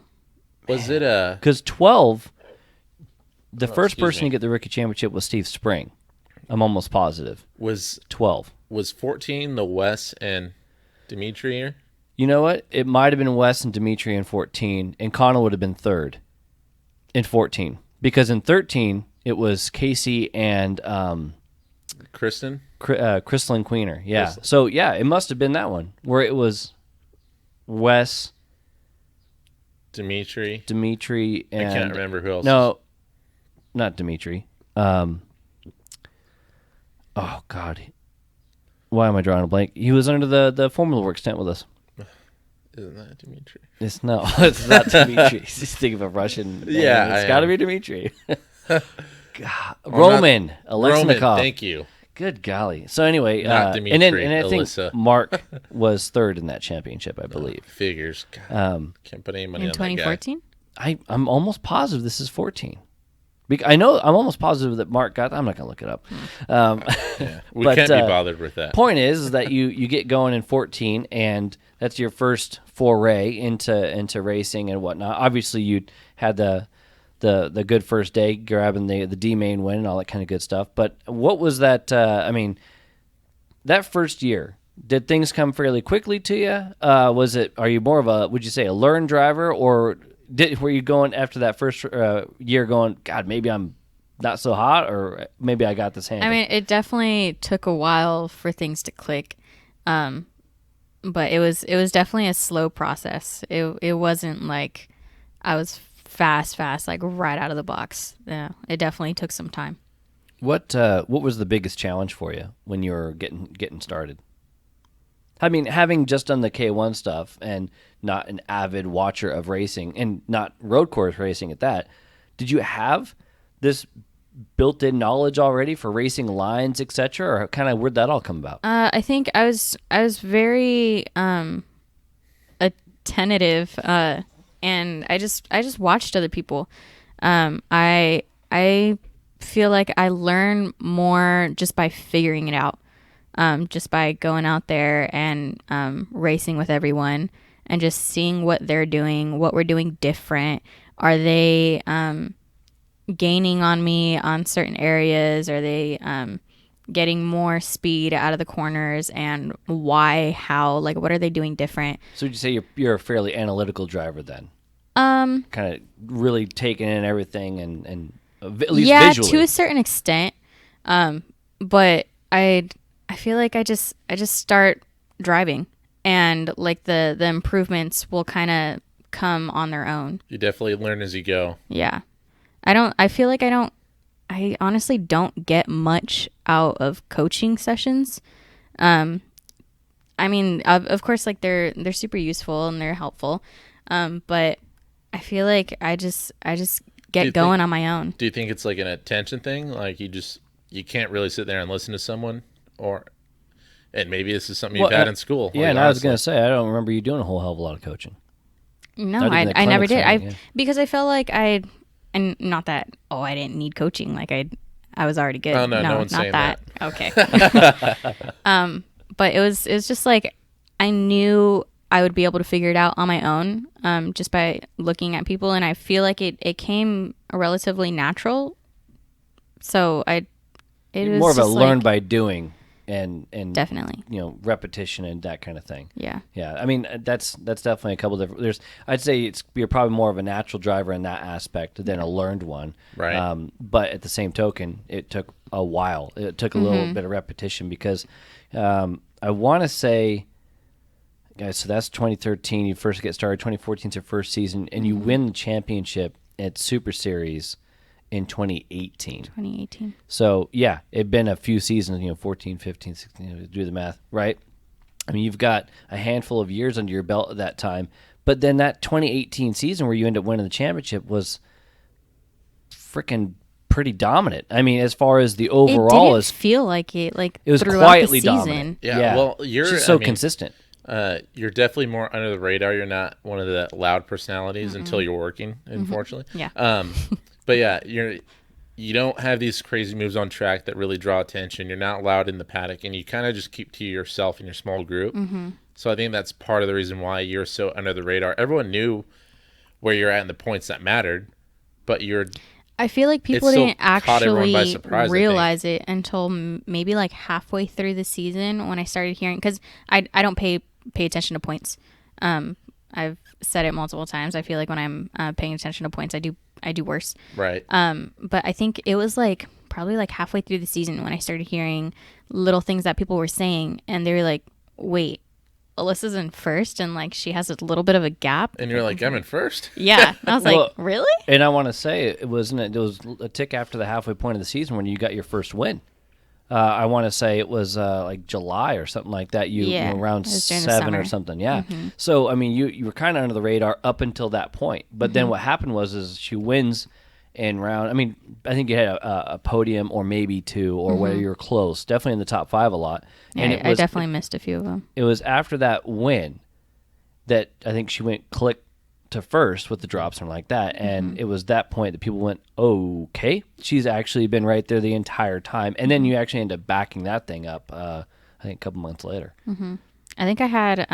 Was it because 12, the first person to get the rookie championship was Steve Spring. I'm almost positive. Was 12. Was 14 the Wes and Dimitri year? You know what? It might have been Wes and Dimitri in 14, and Connell would have been third in 14. Because in 13, it was Casey and Kristen? Crystalline Queener. Yeah. So, yeah, it must have been that one where it was Wes, Dimitri, and... I can't remember who else. No, not Dimitri. Oh, God. Why am I drawing a blank? He was under the Formula Works tent with us. Isn't that Dimitri? It's not Dimitri. He's thinking of a Russian name. Yeah, it's got to be Dimitri. God. Roman Alexnikov. Thank you. Good golly. So anyway, not Dimitri, and I think Alyssa. Mark was third in that championship, I believe. Figures. God, can't put any money in on that guy. 2014? I'm almost positive this is 14. I know I'm almost positive that Mark got. I'm not gonna look it up. We can't be bothered with that. Point is that you get going in 14, and that's your first foray into racing and whatnot. Obviously, you had the good first day, grabbing the D main win and all that kind of good stuff. But what was that? That first year, did things come fairly quickly to you? Are you more of a, would you say, a learned driver, or were you going after that first year going, God, maybe I'm not so hot, or maybe I got this handle? I mean, it definitely took a while for things to click, but it was definitely a slow process. It wasn't like I was fast, like right out of the box. Yeah, it definitely took some time. What was the biggest challenge for you when you were getting started? I mean, having just done the K1 stuff and not an avid watcher of racing and not road course racing at that, did you have this built-in knowledge already for racing lines, etc., or kind of where'd that all come about? I think I was very attentive, and I just watched other people. I feel like I learn more just by figuring it out. Just by going out there and racing with everyone and just seeing what they're doing, what we're doing different. Are they gaining on me on certain areas? Are they getting more speed out of the corners, and why, how, like what are they doing different? So would you say you're a fairly analytical driver then? Kind of really taking in everything and at least visually. To a certain extent. But I feel like I just start driving, and like the improvements will kind of come on their own. You definitely learn as you go. Yeah. I honestly don't get much out of coaching sessions. I mean, of course, like they're super useful and they're helpful. But I feel like I just get going on my own. Do you think it's like an attention thing? Like you can't really sit there and listen to someone? And maybe this is something you've had in school. Yeah, and I was going to say, I don't remember you doing a whole hell of a lot of coaching. No, I never did. Because I felt like and not that, I didn't need coaching. Like I was already good. Oh, no one's not saying that. Okay. But it was just like I knew I would be able to figure it out on my own, just by looking at people, and I feel like it came relatively natural. So it was more of a learn by doing and definitely, repetition and that kind of thing. Yeah. I mean, that's definitely a couple different. I'd say you're probably more of a natural driver in that aspect than a learned one. Right. But at the same token, it took a while. It took a little bit of repetition because I want to say, guys, so that's 2013. You first get started. 2014 is your first season, and you win the championship at Super Series in 2018. So, yeah, it'd been a few seasons, 14, 15, 16, do the math, right? I mean, you've got a handful of years under your belt at that time. But then that 2018 season where you end up winning the championship was freaking pretty dominant. I mean, as far as the overall, it didn't feel like it. Like it was throughout quietly the season. dominant. Yeah. Well, you're just so consistent. You're definitely more under the radar. You're not one of the loud personalities until you're working, unfortunately. Yeah. But yeah, you don't have these crazy moves on track that really draw attention. You're not loud in the paddock, and you kind of just keep to yourself in your small group. So I think that's part of the reason why you're so under the radar. Everyone knew where you're at in the points that mattered, but I feel like people didn't actually surprise, realize it until maybe like halfway through the season when I started hearing, because I don't pay attention to points. I've said it multiple times. I feel like when I'm paying attention to points, I do worse. Right. But I think it was like probably like halfway through the season when I started hearing little things that people were saying, and they were like, "Wait, Alyssa's in first, and like she has a little bit of a gap." And you're like, "I'm in first?" Yeah. And I was like, "Really?" And I want to say it was a tick after the halfway point of the season when you got your first win. I want to say it was like July or something like that. Around 7 or something. Yeah. So I mean, you were kind of under the radar up until that point. But then what happened is she wins in round. I mean, I think you had a podium or maybe two, or where you were close. Definitely in the top 5 a lot. Yeah, and I definitely missed a few of them. It was after that win that I think she went click to first with the drops and like that. And it was that point that people went, okay, she's actually been right there the entire time. And then you actually end up backing that thing up, I think a couple months later. I think I had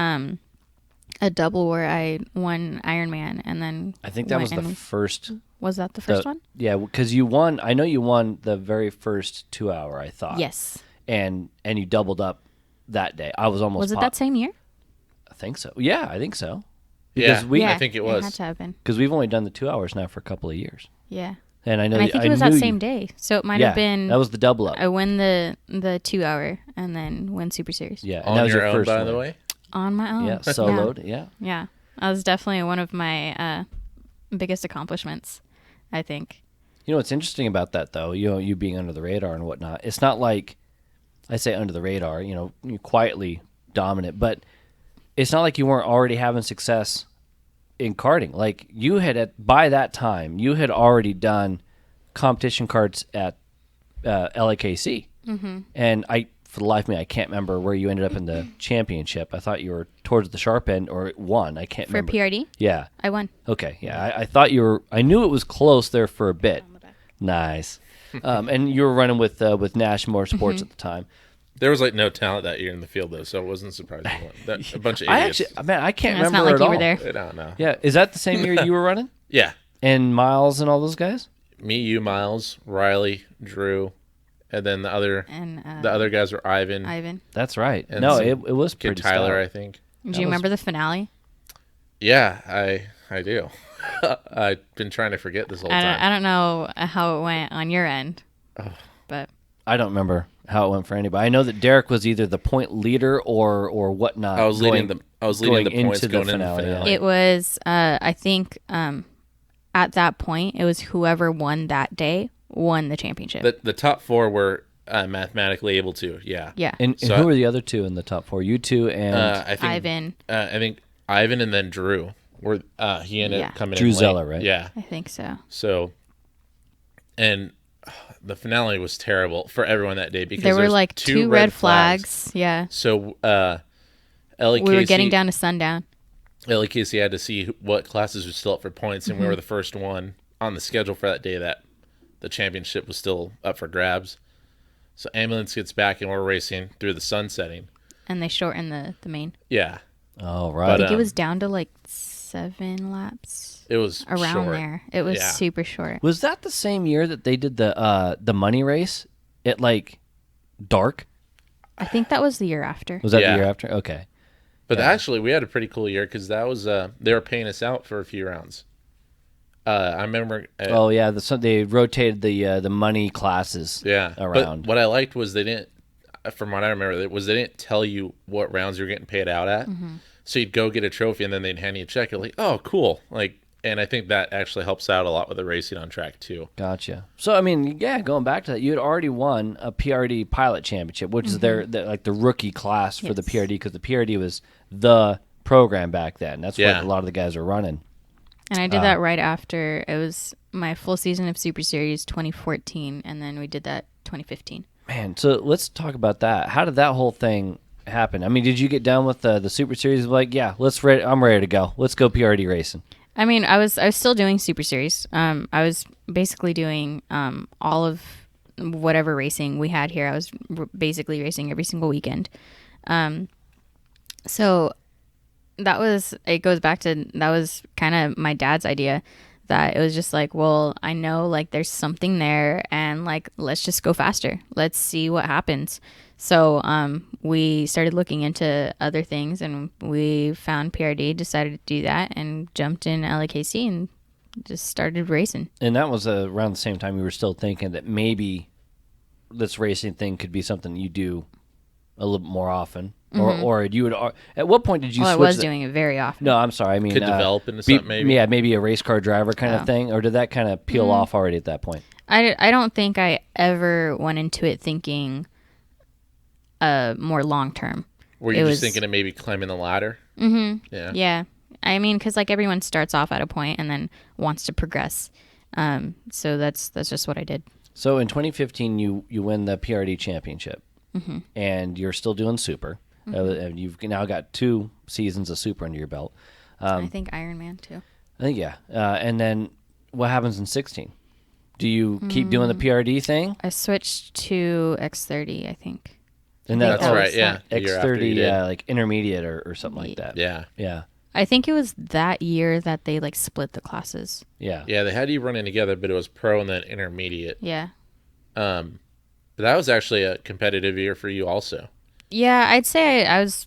a double where I won Ironman, and then I think that was the first. Was that the first one? Yeah, because you won. I know you won the very first 2 hour, I thought. Yes. And you doubled up that day. I was almost. Was it that same year? I think so. Yeah, I think so. Yeah, Because I think it was. It had to have been. Because we've only done the 2 hours now for a couple of years. Yeah. And I know. And I think it was that same day, so it might have been. That was the double up. I win the 2 hour and then win Super Series. Yeah, and On that was your own, first by win. the way. On my own. Yeah, soloed. Yeah. Yeah. That was definitely one of my biggest accomplishments, I think. You know what's interesting about that, though, you being under the radar and whatnot, it's not like, I say under the radar, you're quietly dominant, but it's not like you weren't already having success in karting. Like, you had, by that time, you had already done competition karts at LAKC. And for the life of me, I can't remember where you ended up in the championship. I thought you were towards the sharp end or won. I can't remember. For PRD? Yeah. I won. Okay, yeah. I thought you were. I knew it was close there for a bit. Nice. And you were running with Nash Motorsports at the time. There was like no talent that year in the field though, so it wasn't surprising. A bunch of idiots. I can't It's remember not like at you all. were there. I don't know. Yeah, is that the same year you were running? Yeah, And Miles and all those guys? me, you, Miles, Riley, Drew, and then the other guys were Ivan, Ivan. That's right. And No, some it was Kid pretty Tyler, stout. I think. Do you remember the finale? Yeah, I do. I've been trying to forget this whole I time. don't know how it went on your end, but I don't remember how it went for anybody. I know that Derek was either the point leader or whatnot. I was leading the points into going into the finale, finale. it was I think at that point it was whoever won that day won the championship. The top four were mathematically able to. Yeah. Yeah. And So- who were the other two in the top four? You two and I think Ivan. I think Ivan and then Drew were. He ended up coming Drew in late. Zeller, right? Yeah. I think so. So, and the finale was terrible for everyone that day because There were there's like two red flags. Yeah. So, Ellie We were Casey, getting down to sundown. Ellie Casey had to see what classes were still up for points, and we were the first one on the schedule for that day that the championship was still up for grabs. So ambulance gets back, and we're racing through the sun setting. And they shortened the main. Yeah, oh I right. think it was down to like 7 laps. it was Around short. there. It was Yeah. super short. Was that the same year that they did the money race at like dark? I think that was the year after. Was that Yeah. the year after? Okay. But actually, we had a pretty cool year because that was they were paying us out for a few rounds. I remember. Oh yeah, they rotated the money classes. Yeah, around. But what I liked was they didn't. From what I remember, they didn't tell you what rounds you were getting paid out at. So you'd go get a trophy, and then they'd hand you a check. You're like, oh, cool. Like, and I think that actually helps out a lot with the racing on track too. Gotcha. So I mean, yeah, going back to that, you had already won a PRD pilot championship, which is like the rookie class for the Yes. PRD, because the PRD was the program back then. That's Yeah. what a lot of the guys were running. And I did that right after it was my full season of Super Series 2014, and then we did that 2015. Man, so let's talk about that. How did that whole thing happen? I mean, did you get done with the Super Series? Like, yeah, I'm ready to go. Let's go PRD racing. I mean, I was still doing Super Series. I was basically doing all of whatever racing we had here. I was basically racing every single weekend. So it goes back to, that was kind of my dad's idea, that it was just like, well, I know like there's something there, and like, let's just go faster. Let's see what happens. So we started looking into other things, and we found PRD, decided to do that, and jumped in LAKC and just started racing. And that was around the same time you were still thinking that maybe this racing thing could be something you do a little bit more often. Or you would. At what point did you Well, I switch? was doing it very often. No, I'm sorry. I mean, Could develop into something maybe. Yeah, maybe a race car driver kind of thing. Or did that kind of peel off already at that point? I don't think I ever went into it thinking more long term. Were you just thinking of maybe climbing the ladder? Mm-hmm. Yeah. Yeah. I mean, because like everyone starts off at a point and then wants to progress. So that's just what I did. So in 2015, you win the PRD championship, and you're still doing Super. And you've now got 2 seasons of Super under your belt. I think Iron Man too. I think, yeah. And then what happens in 16? Do you keep doing the PRD thing? I switched to X30, I think. And That's that was right, yeah. that- The year after you X30, did. like intermediate or something like that. Yeah. Yeah. I think it was that year that they like split the classes. Yeah. Yeah, they had you running together, but it was pro and then intermediate. Yeah. But that was actually a competitive year for you also. Yeah, I'd say I was.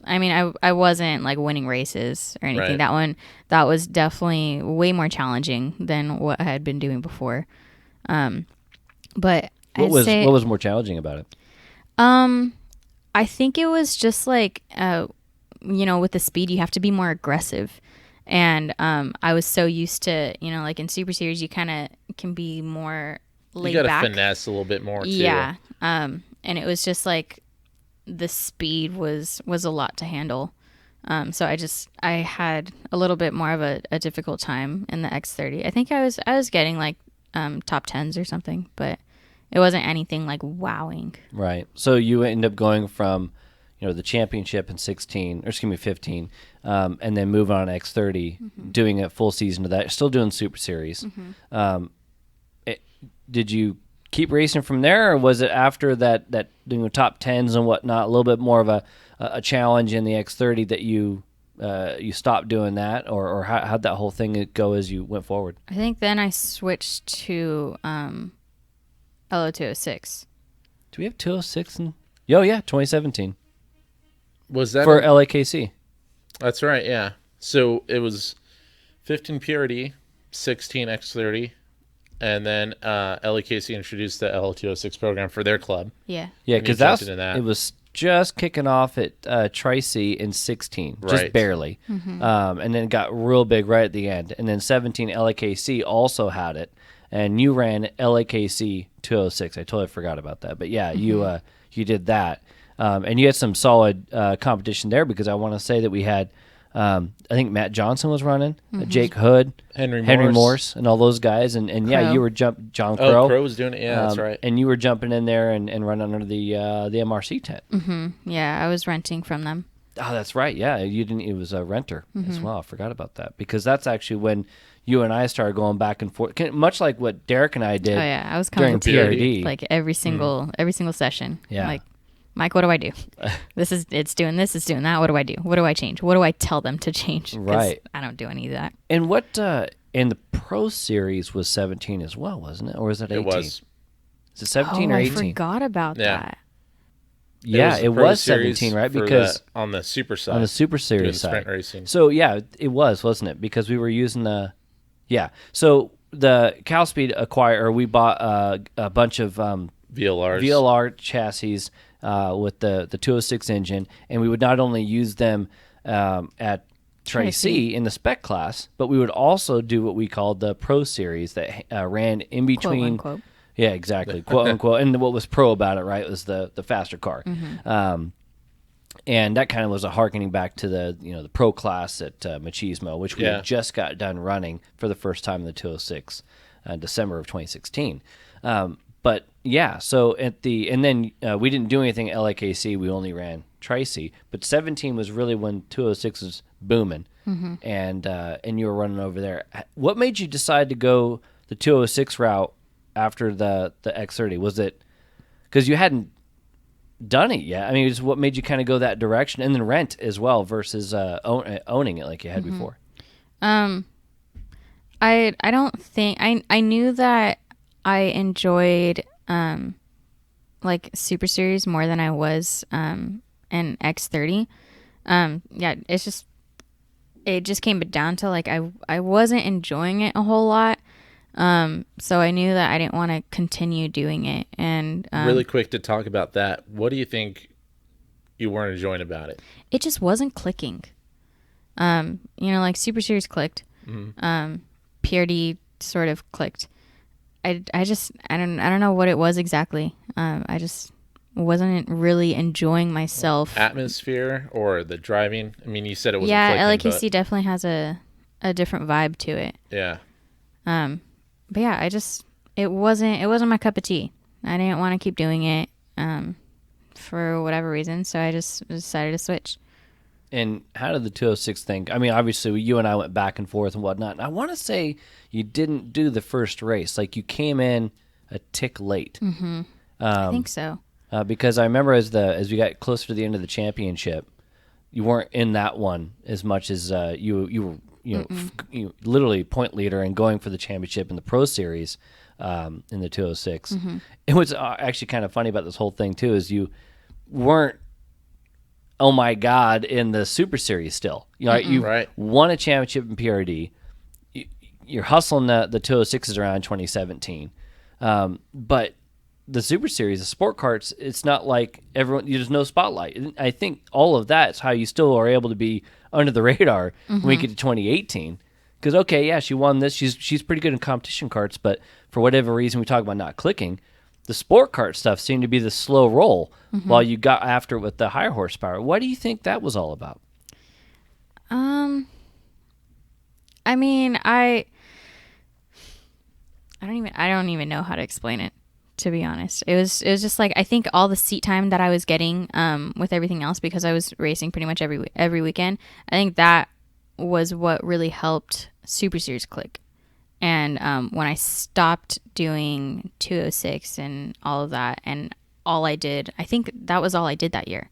I mean, I wasn't like winning races or anything. Right. That was definitely way more challenging than what I had been doing before. But What was more challenging about it? I think it was just like with the speed you have to be more aggressive, and I was so used to like in Super Series you kind of can be more laid You got back. to finesse a little bit more too. Yeah. And it was just like the speed was a lot to handle. So I had a little bit more of a difficult time in the X30. I think I was getting like top 10s or something, but it wasn't anything like wowing. Right. So you end up going from, the championship in 15, and then move on to X30, doing a full season of that, still doing Super Series. Did you keep racing from there, or was it after that top 10s and whatnot, a little bit more of a challenge in the X30 that you stopped doing that, or how'd that whole thing go as you went forward? I think then I switched to LO206. Do we have 206? Oh, yeah, 2017. Was that For LAKC? That's right, yeah. So it was 15 PRD, 16 X30, and then LAKC introduced the L206 program for their club. Yeah. Yeah, And you because jumped into that. it was just kicking off at Tri-C in 16, just Right. barely. And then it got real big right at the end. And then 17, LAKC also had it. And you ran LAKC 206. I totally forgot about that. But yeah, you did that. And you had some solid competition there, because I want to say that we had, I think Matt Johnson was running, Jake Hood, Henry Morse, and all those guys. And yeah, Crow. you were John Oh, Crow. Crow was doing it. Yeah, that's right. And you were jumping in there and running under the MRC tent. Yeah, I was renting from them. Oh, that's right. Yeah, you didn't. It was a renter as well. I forgot about that, because that's actually when you and I started going back and forth, much like what Derek and I did. Oh yeah, I was during coming PRD. like every single session. Yeah. Like, Mike, what do I do? It's doing this, it's doing that. What do I do? What do I change? What do I tell them to change? 'Cause Right. I don't do any of that. And what in the Pro Series was 17 as well, wasn't it? Or was it 18? It was. Is it 17 or 18? I forgot about Yeah. that. Yeah, it Pro was Series 17, right? for Because on the super side. on the Super doing Series sprint side. racing. So yeah, it was, wasn't it? Because we were using so the CalSpeed we bought a bunch of VLRs. VLR chassis with the 206 engine, and we would not only use them at Tri-C in the spec class, but we would also do what we called the Pro Series that ran in between. Quote unquote. Yeah, exactly, quote unquote. And what was pro about it, right, was the faster car. And that kind of was a harkening back to the pro class at Machismo, which we had just got done running for the first time in the 206 December of 2016. But yeah, so then we didn't do anything at LAKC. We only ran Tri-C. But 17 was really when 206 was booming, and you were running over there. What made you decide to go the 206 route after the X30? Was it because you hadn't done it yet? I mean, just what made you kind of go that direction, and then rent as well versus owning it like you had before? I don't think I knew that I enjoyed like Super Series more than I was in X30. Yeah, it just came down to like I wasn't enjoying it a whole lot. So I knew that I didn't want to continue doing it. And really quick to talk about that. What do you think you weren't enjoying about it? it just wasn't clicking. Like Super Series clicked. PRD sort of clicked. I don't know what it was exactly. I just wasn't really enjoying myself. Atmosphere or the driving? I mean, you said it wasn't Yeah, clicking, LAKC definitely has a different vibe to it. Yeah. But yeah, it wasn't my cup of tea. I didn't want to keep doing it for whatever reason, so I just decided to switch. And how did the 206 thing? I mean, obviously, you and I went back and forth and whatnot. And I want to say you didn't do the first race. Like, you came in a tick late. Mm-hmm. I think so. Because I remember as we got closer to the end of the championship, you weren't in that one as much as you were you literally point leader and going for the championship in the Pro Series in the 206. Mm-hmm. It was actually kind of funny about this whole thing too, is you weren't, oh my God, in the Super Series still. You know, you won a championship in PRD. You're hustling the 206s around 2017. But the Super Series, the sport karts, it's not like everyone, there's no spotlight. I think all of that is how you still are able to be under the radar when we get to 2018. Because, okay, yeah, she won this. She's pretty good in competition karts, but for whatever reason, we talk about not clicking. The sport kart stuff seemed to be the slow roll while you got after it with the higher horsepower. What do you think that was all about? I mean, I don't even know how to explain it, to be honest. It was just like, I think all the seat time that I was getting with everything else, because I was racing pretty much every weekend, I think that was what really helped Super Series click. And when I stopped doing 206 and all of that, and all I did, I think that was all I did that year,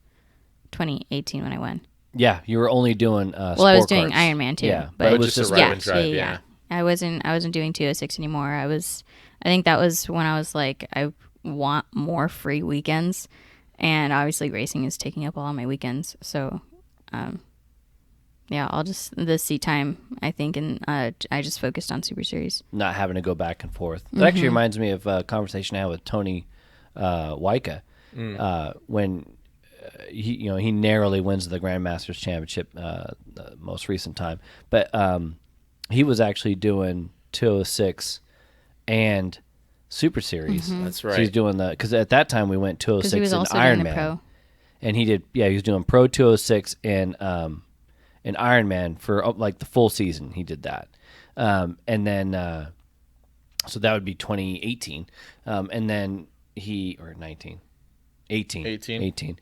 2018, when I won. Yeah, you were only doing sport I was doing karts. Ironman too. Yeah, but it was just just arrive and drive. Yeah. I wasn't doing 206 anymore. I think that was when I was like, I want more free weekends, and obviously racing is taking up all my weekends. So, yeah, I'll just the seat time, I think, and I just focused on Super Series. Not having to go back and forth. It actually reminds me of a conversation I had with Tony Wyka when he narrowly wins the Grandmasters Championship the most recent time, but he was actually doing 206 and Super Series. That's right. So he's doing because at that time we went 206 he was in also doing the Ironman, pro. And he did. Yeah, he was doing Pro 206 and Ironman for like the full season. He did that, and then so that would be 2018, and then or 19. 18.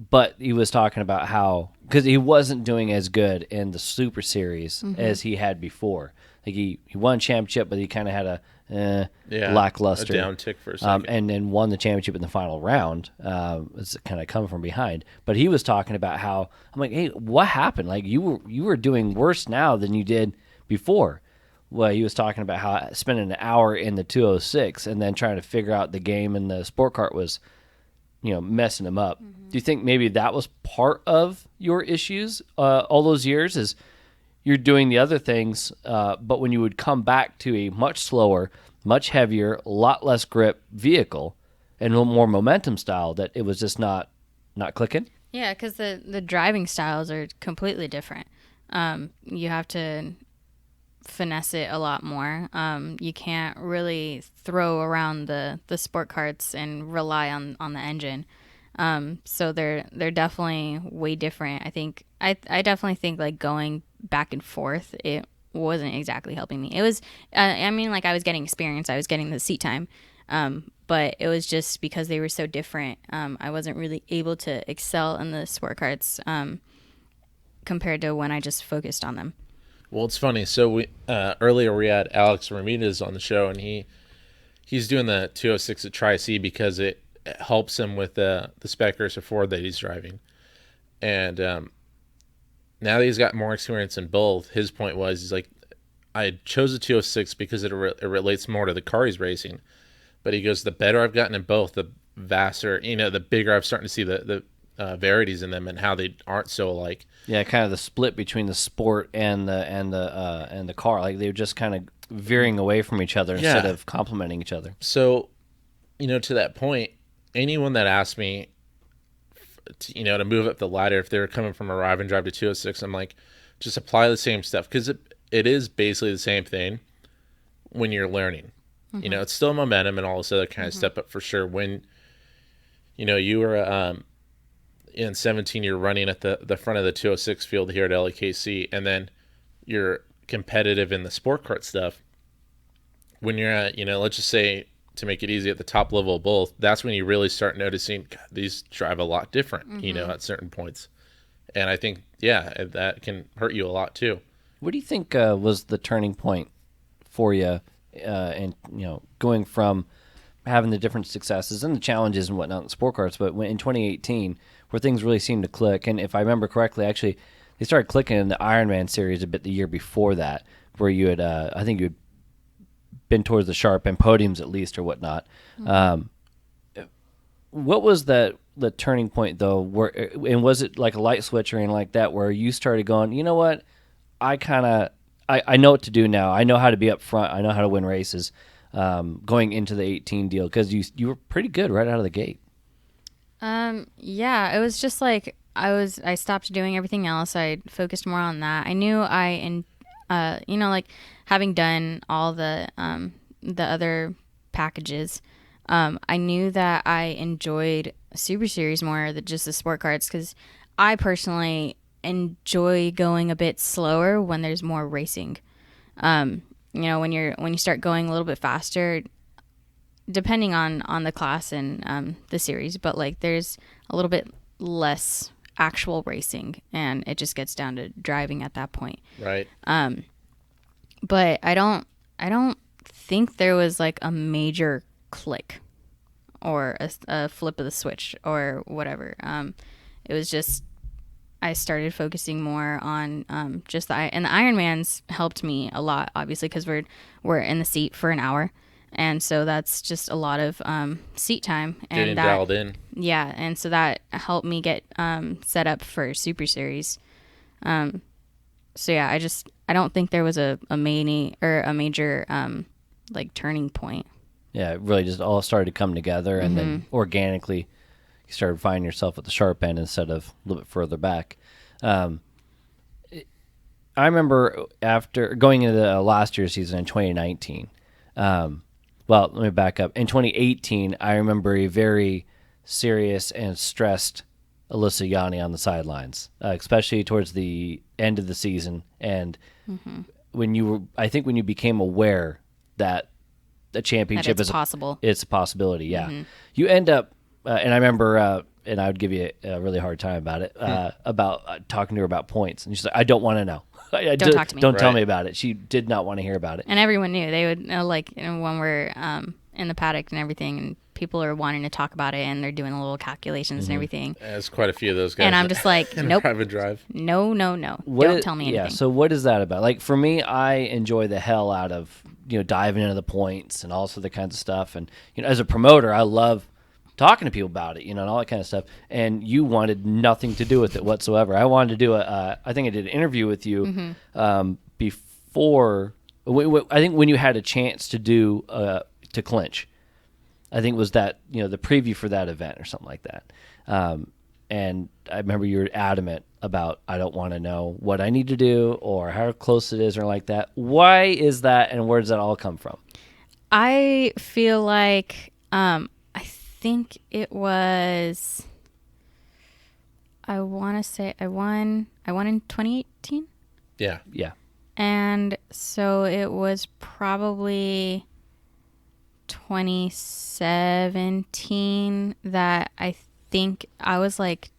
But he was talking about how, because he wasn't doing as good in the Super Series as he had before. Like he won a championship, but he kind of had a lackluster, a down tick for a second. and then won the championship in the final round. It's kind of come from behind. But he was talking about how, I'm like, hey, what happened? Like you were doing worse now than you did before. Well, he was talking about how spending an hour in the 206 and then trying to figure out the game in the sport kart was, messing him up. Do you think maybe that was part of your issues all those years, is you're doing the other things, but when you would come back to a much slower, much heavier, a lot less grip vehicle and a little more momentum style, that it was just not clicking? Yeah, because the driving styles are completely different. You have to finesse it a lot more. You can't really throw around the sport karts and rely on the engine. So they're definitely way different. I think I definitely think like going back and forth, it wasn't exactly helping me. It was I mean, like, I was getting experience, I was getting the seat time, but it was just because they were so different. I wasn't really able to excel in the sport karts compared to when I just focused on them. Well, it's funny. So we earlier we had Alex Ramirez on the show, and he's doing the 206 at Tri-C because it helps him with the Spec Racer 4 that he's driving. And now that he's got more experience in both, his point was, he's like, I chose the 206 because it relates more to the car he's racing. But he goes, the better I've gotten in both, the vaster, the bigger I'm starting to see the varieties in them and how they aren't so alike. Yeah, kind of the split between the sport and the car. Like they were just kind of veering away from each other instead of complementing each other. So, to that point, anyone that asked me, to move up the ladder, if they're coming from a Arrive and Drive to 206, I'm like, just apply the same stuff, because it is basically the same thing when you're learning. It's still momentum and all this other kind of stuff, but for sure when you were in 17, you're running at the front of the 206 field here at LAKC, and then you're competitive in the sport kart stuff. When you're at, let's just say, to make it easy, at the top level of both, that's when you really start noticing, God, these drive a lot different, at certain points. And I think, yeah, that can hurt you a lot too. What do you think was the turning point for you, and going from having the different successes and the challenges and whatnot in sport carts, but in 2018, where things really seemed to click? And if I remember correctly, actually, they started clicking in the Ironman series a bit the year before that, where you had, I think you had been towards the sharp end podiums at least or whatnot. What was the turning point though? And was it like a light switch or anything like that, where you started going, you know what, I know what to do now. I know how to be up front. I know how to win races, going into the 18 deal, because you were pretty good right out of the gate. Yeah, it was just like I stopped doing everything else. I focused more on that. I knew like having done all the other packages, I knew that I enjoyed Super Series more than just the sport carts, because I personally enjoy going a bit slower when there's more racing. When you start going a little bit faster, depending on the class and the series, but like there's a little bit less actual racing, and it just gets down to driving at that point. Right. But I don't think there was like a major click or a flip of the switch or whatever. It was just I started focusing more on just and the Ironmans helped me a lot, obviously, because we're in the seat for an hour, and so that's just a lot of seat time and Getting dialed in. Yeah, and so that helped me get set up for Super Series. So yeah, I don't think there was a major like turning point. Yeah, it really just all started to come together, and then organically you started finding yourself at the sharp end instead of a little bit further back. I remember after going into the last year's season in 2019, well, let me back up. In 2018, I remember a very serious and stressed Alyssa Yauney on the sidelines, especially towards the end of the season. And when you became aware that the championship is possible. It's a possibility. Yeah. You end up, and I remember, and I would give you a really hard time about it, about talking to her about points. And she's like, I don't want to know. Don't talk to me. Don't tell me about it. She did not want to hear about it. And everyone knew. They would, when we're in the paddock and everything, and people are wanting to talk about it, and they're doing the little calculations and everything. Yeah, there's quite a few of those guys. And I'm just like, nope. Private drive. No. Don't tell me anything. Yeah, so what is that about? Like, for me, I enjoy the hell out of, diving into the points and also the kinds of stuff. And, as a promoter, I love talking to people about it, and all that kind of stuff. And you wanted nothing to do with it whatsoever. I wanted to do I think I did an interview with you before, I think when you had a chance to do, to clinch. I think it was that, the preview for that event or something like that. And I remember you were adamant about, I don't want to know what I need to do or how close it is or like that. Why is that, and where does that all come from? I feel like, I think it was, I want to say I won in 2018. Yeah. Yeah. And so it was probably 2017 that I think I was like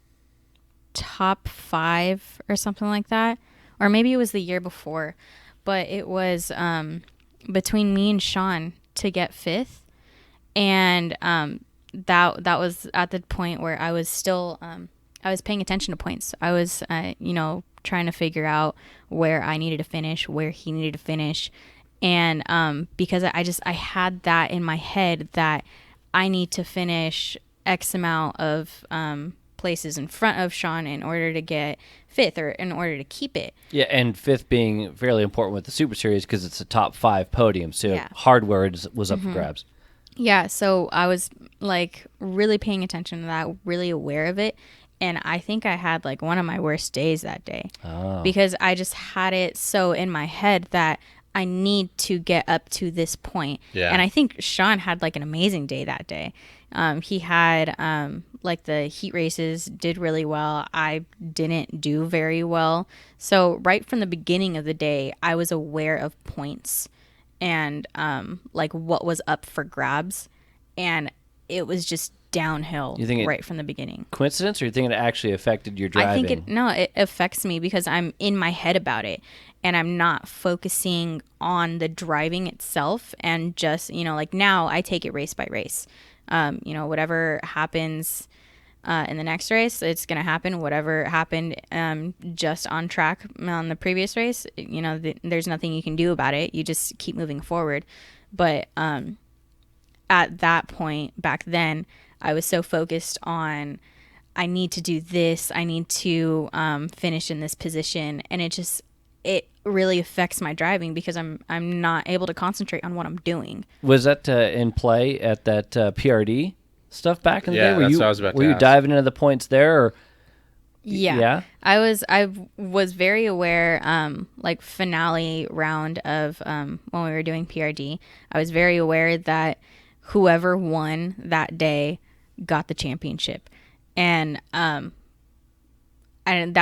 top 5 or something like that, or maybe it was the year before, but it was between me and Sean to get 5th, and that was at the point where I was still I was paying attention to points. I was trying to figure out where I needed to finish, where he needed to finish. And because I had that in my head that I need to finish X amount of places in front of Sean in order to get 5th or in order to keep it. Yeah, and 5th being fairly important with the Super Series because it's a top 5 podium, so yeah. Hardware was up for grabs. Yeah, so I was like really paying attention to that, really aware of it. And I think I had like one of my worst days that day because I just had it so in my head that I need to get up to this point. Yeah. And I think Sean had like an amazing day that day. He had like the heat races did really well. I didn't do very well. So right from the beginning of the day, I was aware of points and like what was up for grabs. And it was just downhill You think right from the beginning. Coincidence, or you think it actually affected your driving? I think it affects me because I'm in my head about it, and I'm not focusing on the driving itself, and just, like now I take it race by race. Whatever happens in the next race, it's going to happen. Whatever happened just on track on the previous race, there's nothing you can do about it. You just keep moving forward. But at that point back then, I was so focused on, I need to do this, I need to finish in this position, and it really affects my driving because I'm not able to concentrate on what I'm doing. Was that in play at that PRD stuff back in the day? Yeah, that's what I was about to Were you ask. diving into the points there? Or? Yeah. I was very aware, like finale round of when we were doing PRD, I was very aware that whoever won that day got the championship. And that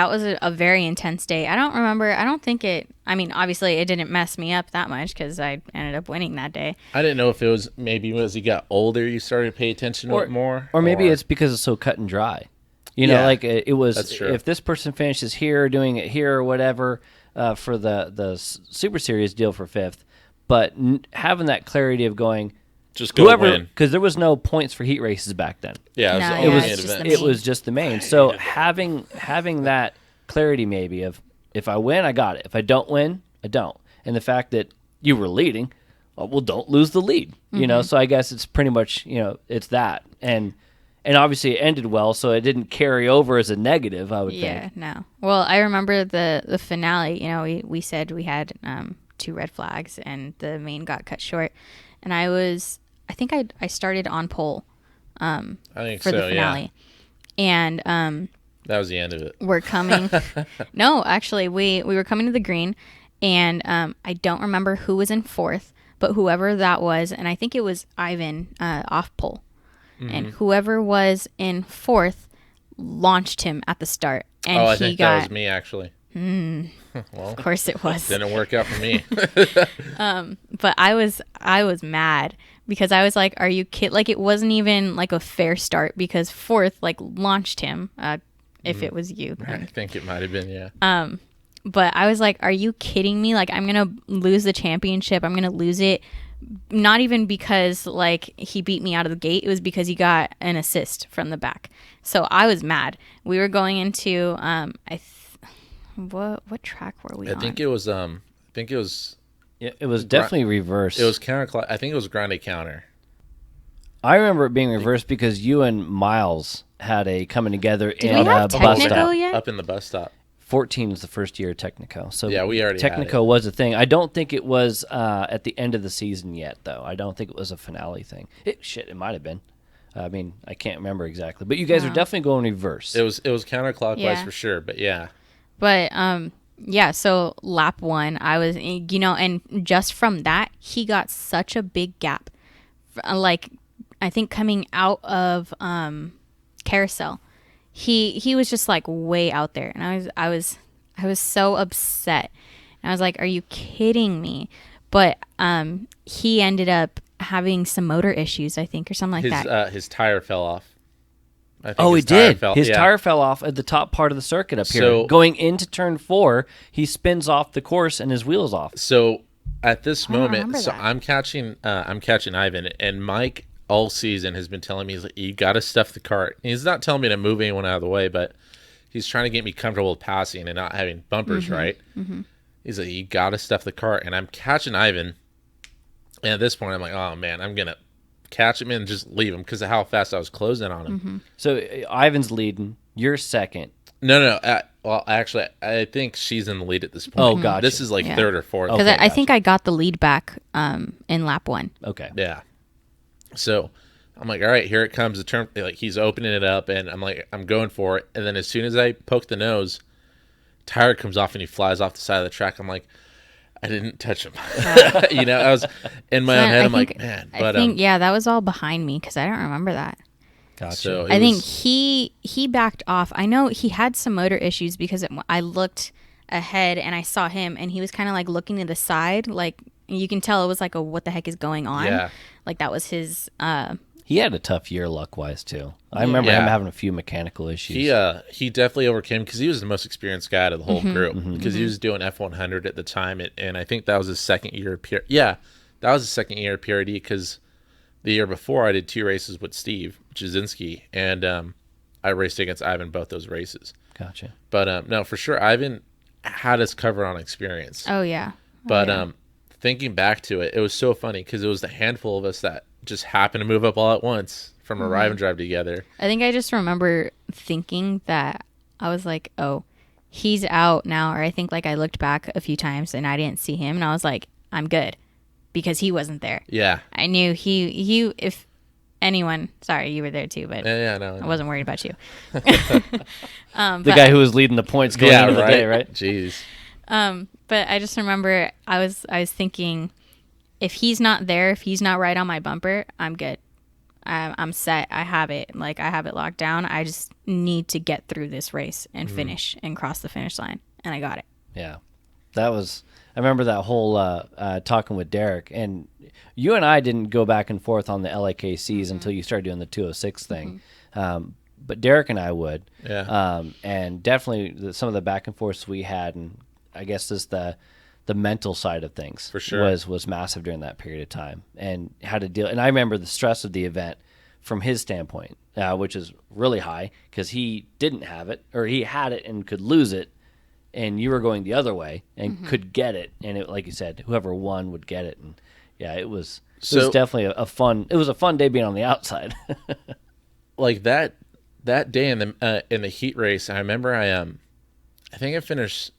was a very intense day. Obviously it didn't mess me up that much because I ended up winning that day. I didn't know if it was maybe as you got older you started to pay attention to it more. Or maybe it's because it's so cut and dry. Like it was, that's true. If this person finishes here, doing it here or whatever for the Super Series deal for 5th, but having that clarity of going, just go win. Because there was no points for heat races back then. Yeah, it it was just the main. So having that clarity maybe of, if I win, I got it. If I don't win, I don't. And the fact that you were leading, well, don't lose the lead. So I guess it's pretty much, it's that. And obviously it ended well, so it didn't carry over as a negative, I would think. Yeah, no. Well, I remember the finale, we said we had 2 red flags and the main got cut short. And I think I started on pole I think for the finale. Yeah. And that was the end of it. We're coming. No, actually, we were coming to the green, and I don't remember who was in 4th, but whoever that was, and I think it was Ivan off pole. Mm-hmm. And whoever was in 4th launched him at the start. And I think that was me, actually. Well, of course it was. Didn't work out for me. But I was mad because I was like, "Are you kidding?" Like, it wasn't even like a fair start because 4th launched him. If it was you, I think it might have been, yeah. But I was like, "Are you kidding me? Like, I'm gonna lose the championship. I'm gonna lose it." Not even because he beat me out of the gate. It was because he got an assist from the back. So I was mad. We were going into what track were we on? I think it was it was definitely reversed. It was counterclock. I think it was grande counter. I remember it being reversed because you and Miles had a coming together Did in we have a bus Technico stop. yet? Up in the bus stop. 14 was the first year of Technico. So yeah, we already Technico had it. was a thing. I don't think it was at the end of the season yet, though. I don't think it was a finale thing. It might have been. I mean, I can't remember exactly. But you guys are definitely going reverse. It was counterclockwise for sure, but yeah. But so lap 1, I was, and just from that, he got such a big gap. I think coming out of carousel, he was just way out there, and I was so upset. And I was like, "Are you kidding me?" But he ended up having some motor issues, I think, or something like that. His tire fell off. He did. His tire fell off at the top part of the circuit up here. Going into turn 4, he spins off the course and his wheel's off. So at this moment, that. I'm catching Ivan, and Mike all season has been telling me, he's like, "You got to stuff the kart." And he's not telling me to move anyone out of the way, but he's trying to get me comfortable with passing and not having bumpers, right? Mm-hmm. He's like, "You got to stuff the kart," and I'm catching Ivan. And at this point, I'm like, "Oh man, I'm gonna catch him and just leave him," because of how fast I was closing on him. Mm-hmm. So Ivan's leading. You're second. No. Well, actually, I think she's in the lead at this point. Oh, gotcha. This is 3rd or 4th. Because I think I got the lead back in lap 1. Okay. Yeah. So I'm like, all right, here it comes. The turn, he's opening it up, and I'm like, I'm going for it. And then as soon as I poke the nose, tire comes off and he flies off the side of the track. I'm like, I didn't touch him. I was in my own head. I'm like, man. But I think that was all behind me because I don't remember that. Gotcha. So I think he backed off. I know he had some motor issues because I looked ahead and I saw him, and he was kind of looking to the side, you can tell it was what the heck is going on? Yeah. That was his He had a tough year luck-wise, too. I remember him having a few mechanical issues. He definitely overcame because he was the most experienced guy out of the whole group because he was doing F100 at the time, and I think that was his second year of that was his second year of PRD because the year before I did 2 races with Steve Jasinski, and I raced against Ivan both those races. Gotcha. But no, for sure, Ivan had us covered on experience. Oh, yeah. But thinking back to it, it was so funny because it was the handful of us that just happened to move up all at once from a ride and drive together. I think I just remember thinking that I was like, oh, he's out now. Or I think like I looked back a few times and I didn't see him. And I was like, I'm good because he wasn't there. Yeah. I knew he if anyone, sorry, you were there too, but no. I wasn't worried about you. The guy who was leading the points going into the day, right? Jeez. But I just remember I was thinking, if he's not there, if he's not right on my bumper, I'm good. I'm set. I have it. Like, I have it locked down. I just need to get through this race and finish and cross the finish line. And I got it. Yeah. I remember that whole talking with Derek. And you and I didn't go back and forth on the LAKCs until you started doing the 206 thing. But Derek and I would. Yeah. And definitely some of the back and forths we had, and I guess just the mental side of things for sure was massive during that period of time, and how to deal. And I remember the stress of the event from his standpoint, which is really high because he didn't have it, or he had it and could lose it, and you were going the other way and could get it, and it, like you said, whoever won would get it. And yeah, it was definitely a fun day being on the outside. Like that day in the heat race, I remember I think I finished.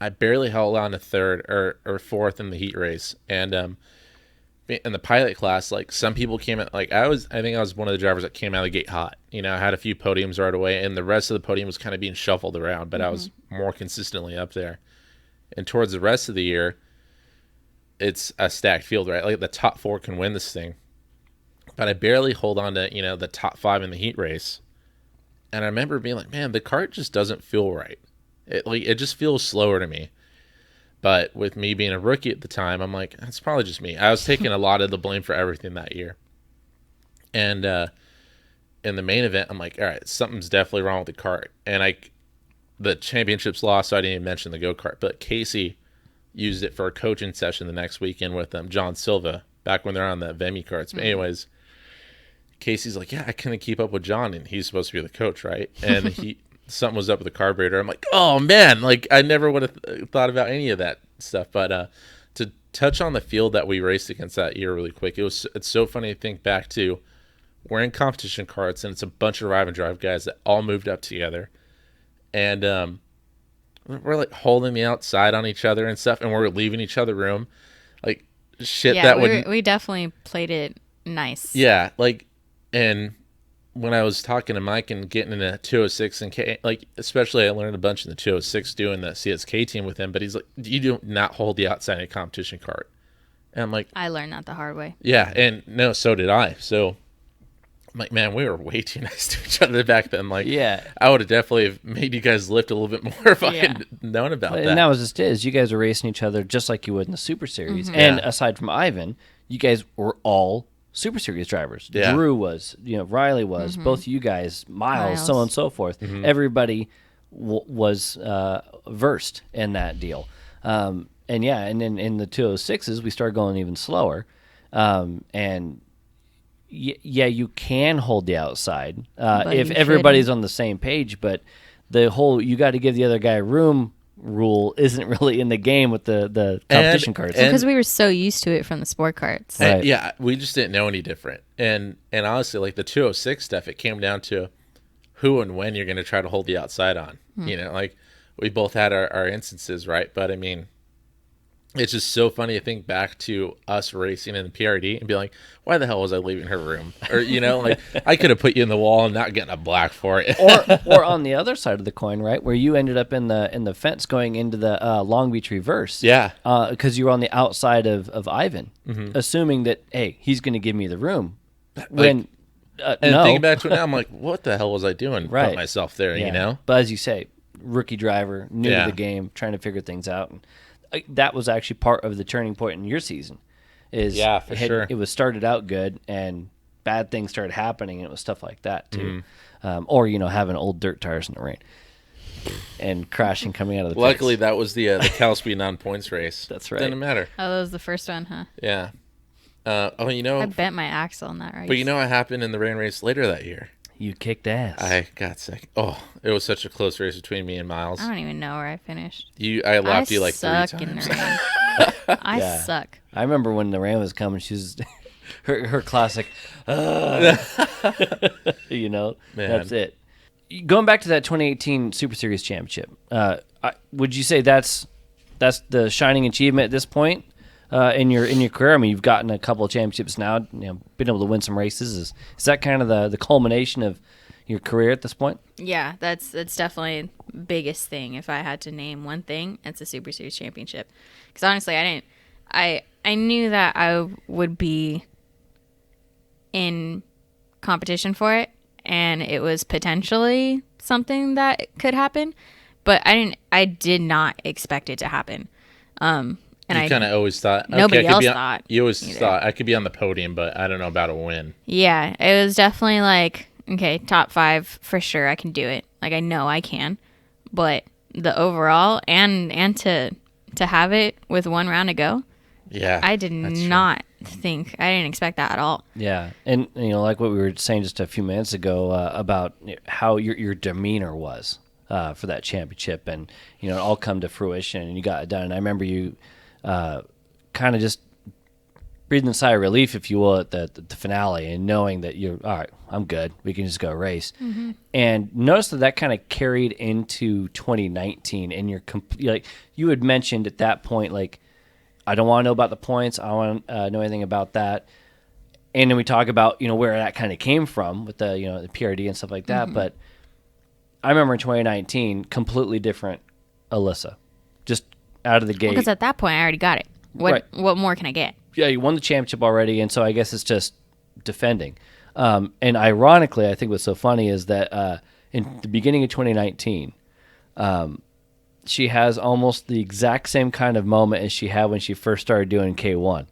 I barely held on to third or fourth in the heat race, and in the pilot class, like some people came at like I think I was one of the drivers that came out of the gate hot. You know, I had a few podiums right away, and the rest of the podium was kind of being shuffled around, but I was more consistently up there. And towards the rest of the year, it's a stacked field, right? Like the top 4 can win this thing, but I barely hold on to the top 5 in the heat race, and I remember being like, man, the kart just doesn't feel right. It just feels slower to me. But with me being a rookie at the time, I'm like, it's probably just me. I was taking a lot of the blame for everything that year. And in the main event, I'm like, all right, something's definitely wrong with the kart. And the championship's lost, so I didn't even mention the go-kart. But Casey used it for a coaching session the next weekend with John Silva, back when they're on the Vemi karts. But anyways, Casey's like, yeah, I couldn't keep up with John, and he's supposed to be the coach, right? And something was up with the carburetor. I'm like, oh man, like I never would have thought about any of that stuff. But to touch on the field that we raced against that year really quick, it's so funny to think back to. We're in competition karts, and it's a bunch of ride and drive guys that all moved up together, and we're like holding the outside on each other and stuff, and we're leaving each other room, like shit. Yeah, that we definitely played it nice. Yeah, like, and when I was talking to Mike and getting in a 206 and like, especially I learned a bunch in the 206 doing the CSK team with him, but he's like, you do not hold the outside in a competition kart. And I'm like, I learned that the hard way. Yeah. And no, so did I. So I'm like, man, we were way too nice to each other back then. Like, yeah, I would have definitely made you guys lift a little bit more if I had known about that. And that was just it. You guys were racing each other just like you would in the Super Series. And aside from Ivan, you guys were all Super Series drivers. Yeah. Drew was, Riley was, both you guys, Miles, so on and so forth. Everybody was versed in that deal. And then in the 206s, we started going even slower. And you can hold the outside if everybody's on the same page, but the whole you got to give the other guy room rule isn't really in the game with the competition karts. Because we were so used to it from the sport karts. Right. Yeah, we just didn't know any different. And honestly, like the 206 stuff, it came down to who and when you're going to try to hold the outside on. Like we both had our instances, right? But I mean, it's just so funny to think back to us racing in the PRD and be like, why the hell was I leaving her room? Or, like I could have put you in the wall and not getting a black for it. or on the other side of the coin, right, where you ended up in the fence going into the Long Beach reverse. Yeah. Because you were on the outside of Ivan, assuming that, hey, he's going to give me the room. When and no. thinking back to it now, I'm like, what the hell was I doing? Put myself there, But as you say, rookie driver, new to the game, trying to figure things out. And that was actually part of the turning point in your season. For sure. It was started out good, and bad things started happening, and it was stuff like that too. Or having old dirt tires in the rain and crashing coming out of the Luckily, pits. that was the CalSpeed non-points race. That's right. Didn't matter. Oh, that was the first one, huh? Yeah. I bent my axle on that race. But what happened in the rain race later that year? You kicked ass. I got sick. Oh, it was such a close race between me and Miles. I don't even know where I finished. I lapped you like 3 times. I suck in the rain. I suck. I remember when the rain was coming, she was her classic, Man. that's it. Going back to that 2018 Super Series Championship, would you say that's the shining achievement at this point in your career? I mean, you've gotten a couple of championships now, been able to win some races. Is that kind of the culmination of your career at this point? Yeah, that's definitely the biggest thing. If I had to name one thing, it's a Super Series Championship. Because honestly, I knew that I would be in competition for it, and it was potentially something that could happen, but I did not expect it to happen. And you kind of always thought nobody else thought. You always thought I could be on the podium, but I don't know about a win. Yeah, it was definitely like, okay, top 5 for sure. I can do it. Like, I know I can, but the overall and to have it with one round to go. Yeah, I did not think, I didn't expect that at all. Yeah, and like what we were saying just a few minutes ago about how your demeanor was for that championship, and it all come to fruition, and you got it done. And I remember you kind of just breathing a sigh of relief, if you will, at the finale, and knowing that you're all right. I'm good. We can just go race. Mm-hmm. And notice that kind of carried into 2019, and you're like you had mentioned at that point, like, I don't want to know about the points. I don't want to know anything about that. And then we talk about, where that kind of came from with the, the PRD and stuff like that. Mm-hmm. But I remember in 2019, completely different Alyssa, just out of the gate. Because at that point, I already got it. What more can I get? Yeah, you won the championship already, and so I guess it's just defending. And ironically, I think what's so funny is that in the beginning of 2019, she has almost the exact same kind of moment as she had when she first started doing K1,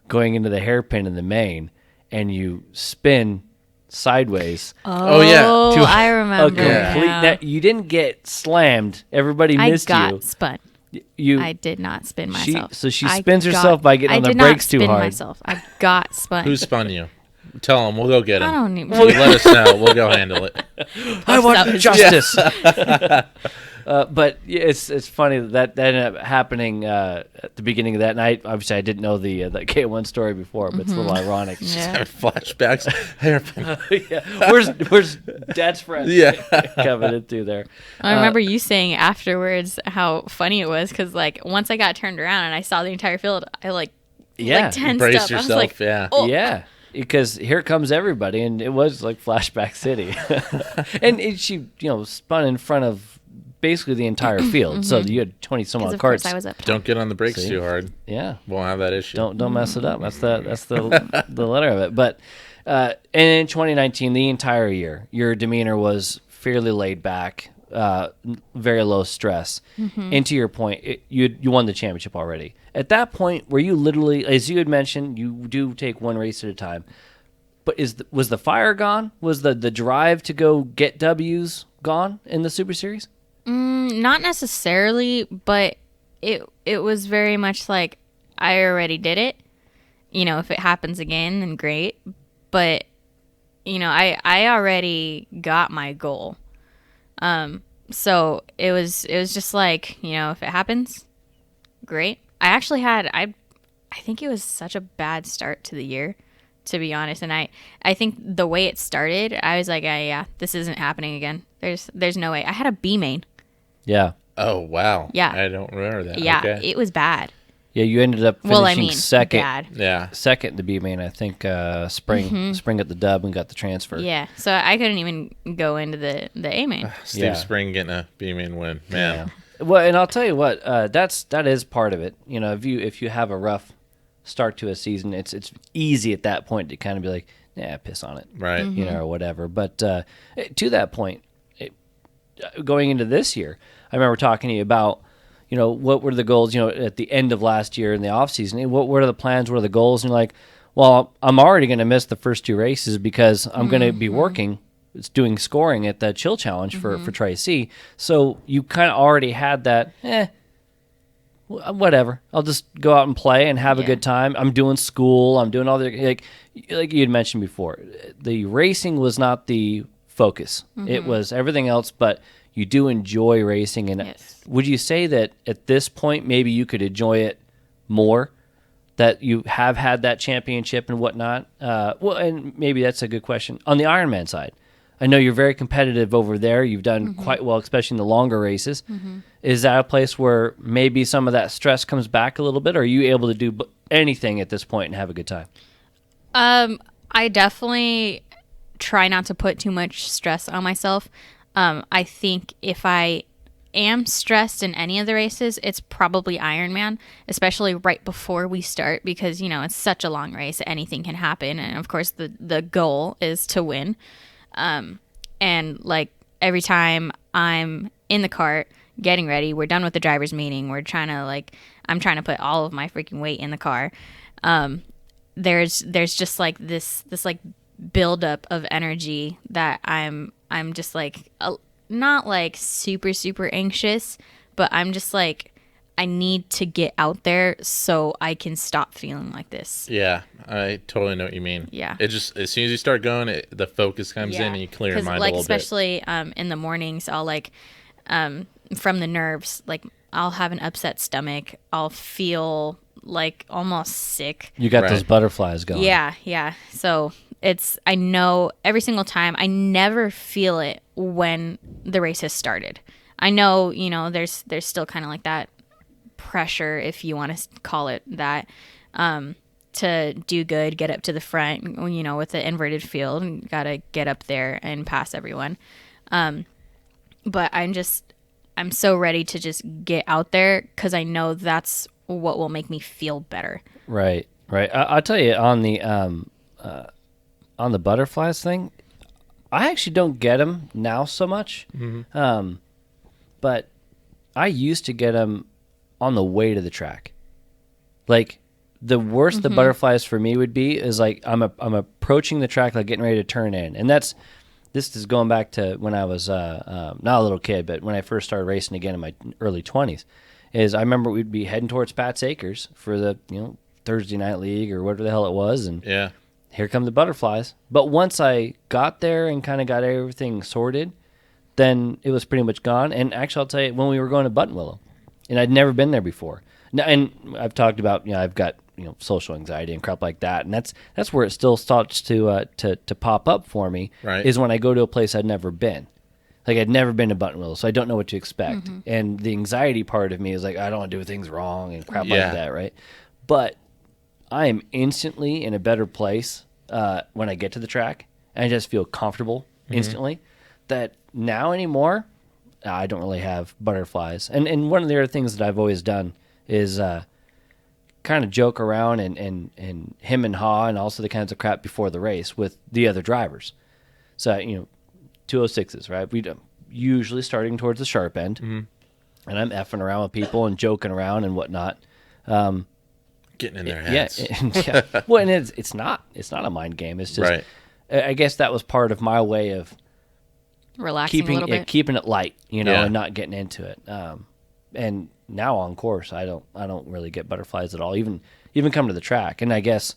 going into the hairpin in the main, and you spin sideways. Oh yeah, I remember. You didn't get slammed. Everybody missed you. I got spun. I did not spin myself. She spins herself by getting on the brakes too hard. I did not spin myself. I got spun. Who spun you? Tell them. We'll go get him. I don't even. Let us know. We'll go handle it. I want justice. But it's funny that ended up happening at the beginning of that night. Obviously, I didn't know the K1 story before, but it's a little ironic. Yeah. Flashbacks. Hairpin. Yeah. Where's Dad's friend? Yeah. Coming into there. I remember you saying afterwards how funny it was, because like once I got turned around and I saw the entire field, I tensed brace up. yourself. I was like, yeah. Oh. Yeah. Because here comes everybody, and it was like Flashback City. And she, spun in front of basically the entire field. Mm-hmm. So you had 20-some-odd karts. I was up. Don't get on the brakes too hard. Yeah. Won't have that issue. Don't mess it up. That's the the letter of it. But and in 2019, the entire year, your demeanor was fairly laid back, very low stress. Mm-hmm. And to your point, you won the championship already. At that point, were you literally, as you had mentioned, you do take one race at a time, but was the fire gone? Was the drive to go get W's gone in the Super Series? Not necessarily, but it was very much like, I already did it. If it happens again, then great. But, I already got my goal. So it was just like, if it happens, great. I actually had, I think it was such a bad start to the year, to be honest. And I think the way it started, I was like, yeah, this isn't happening again. There's no way. I had a B main. Yeah. Oh, wow. Yeah. I don't remember that. Yeah, okay. It was bad. Yeah, you ended up finishing second. Bad. Yeah. Second to B main, I think. Spring got the dub and got the transfer. Yeah, so I couldn't even go into the A main. Steve Spring getting a B main win, man. Yeah. Well, and I'll tell you what, that is part of it. If you have a rough start to a season, it's easy at that point to kind of be like, yeah, piss on it, right? Mm-hmm. Or whatever. But to that point, going into this year, I remember talking to you about, what were the goals, at the end of last year in the off season. What were the plans? What are the goals? And you're like, well, I'm already going to miss the first 2 races because I'm going to be working. It's doing scoring at the Chill Challenge for Tri-C. So you kind of already had that, whatever. I'll just go out and play and have a good time. I'm doing school. I'm doing all the, like you had mentioned before. The racing was not the focus. It was everything else, but you do enjoy racing. And would you say that at this point, maybe you could enjoy it more? That you have had that championship and whatnot? Well, and maybe that's a good question. On the Ironman side, I know you're very competitive over there. You've done quite well, especially in the longer races. Is that a place where maybe some of that stress comes back a little bit? Or are you able to do anything at this point and have a good time? I definitely try not to put too much stress on myself. I think if I am stressed in any of the races, it's probably Ironman, especially right before we start, because it's such a long race, anything can happen, and of course the goal is to win. And like every time I'm in the cart getting ready, we're done with the driver's meeting, I'm trying to put all of my freaking weight in the car. There's just like this like buildup of energy that I'm just like not like super anxious, but I'm just like, I need to get out there so I can stop feeling like this. Yeah, I totally know what you mean. Yeah. It just, as soon as you start going, the focus comes in and you clear your mind a little especially, bit. Especially in the mornings, I'll from the nerves, I'll have an upset stomach. I'll feel like almost sick. You got those butterflies going. Yeah. So I know every single time, I never feel it when the race has started. I know, there's still kind of like that pressure, if you want to call it that, to do good, get up to the front, with the inverted field, and got to get up there and pass everyone. But I'm so ready to just get out there because I know that's what will make me feel better. Right. I'll tell you, on the butterflies thing, I actually don't get them now so much. But I used to get them on the way to the track. Like, the worst the butterflies for me would be is like I'm approaching the track, like getting ready to turn in, and this is going back to when I was not a little kid, but when I first started racing again in my early 20s. Is I remember we'd be heading towards Pat's Acres for the Thursday night league or whatever the hell it was, and here come the butterflies. But once I got there and kind of got everything sorted, then it was pretty much gone. And actually, I'll tell you, when we were going to Buttonwillow, and I'd never been there before. Now, and I've talked about, I've got social anxiety and crap like that, and that's where it still starts to pop up for me. Right. Is when I go to a place I'd never been. Like, I'd never been to Buttonwillow, so I don't know what to expect. And the anxiety part of me is like, I don't want to do things wrong and crap like that, right? But I am instantly in a better place when I get to the track, and I just feel comfortable instantly. That now anymore, I don't really have butterflies. And one of the other things that I've always done is kind of joke around and him and haw and also the kinds of crap before the race with the other drivers. So, 206s, right? We usually starting towards the sharp end, and I'm effing around with people and joking around and whatnot. Getting in their heads. Yeah. Well, and it's not a mind game. It's just, I guess that was part of my way of relaxing a little bit, keeping it light, and not getting into it. And now on course, I don't really get butterflies at all. Even come to the track, and I guess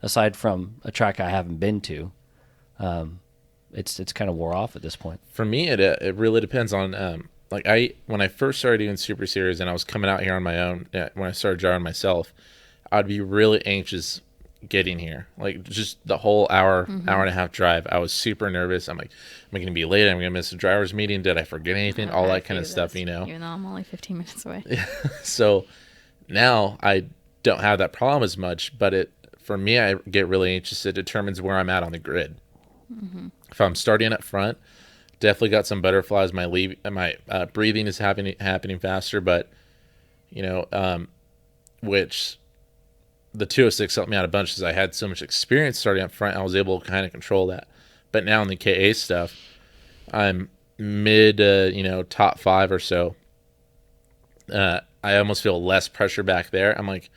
aside from a track I haven't been to, it's kind of wore off at this point. For me, it really depends on when I first started doing Super Series and I was coming out here on my own. When I started driving myself, I'd be really anxious getting here. Like, just the whole hour and a half drive, I was super nervous. I'm like, am I going to be late? I'm going to miss the driver's meeting. Did I forget anything? All that kind of stuff, Even though I'm only 15 minutes away. So now I don't have that problem as much, but for me, I get really anxious. It determines where I'm at on the grid. If I'm starting up front, definitely got some butterflies. My breathing is happening faster, but which the 206 helped me out a bunch because I had so much experience starting up front. I was able to kind of control that. But now in the KA stuff, I'm mid, top 5 or so. I almost feel less pressure back there. I'm like,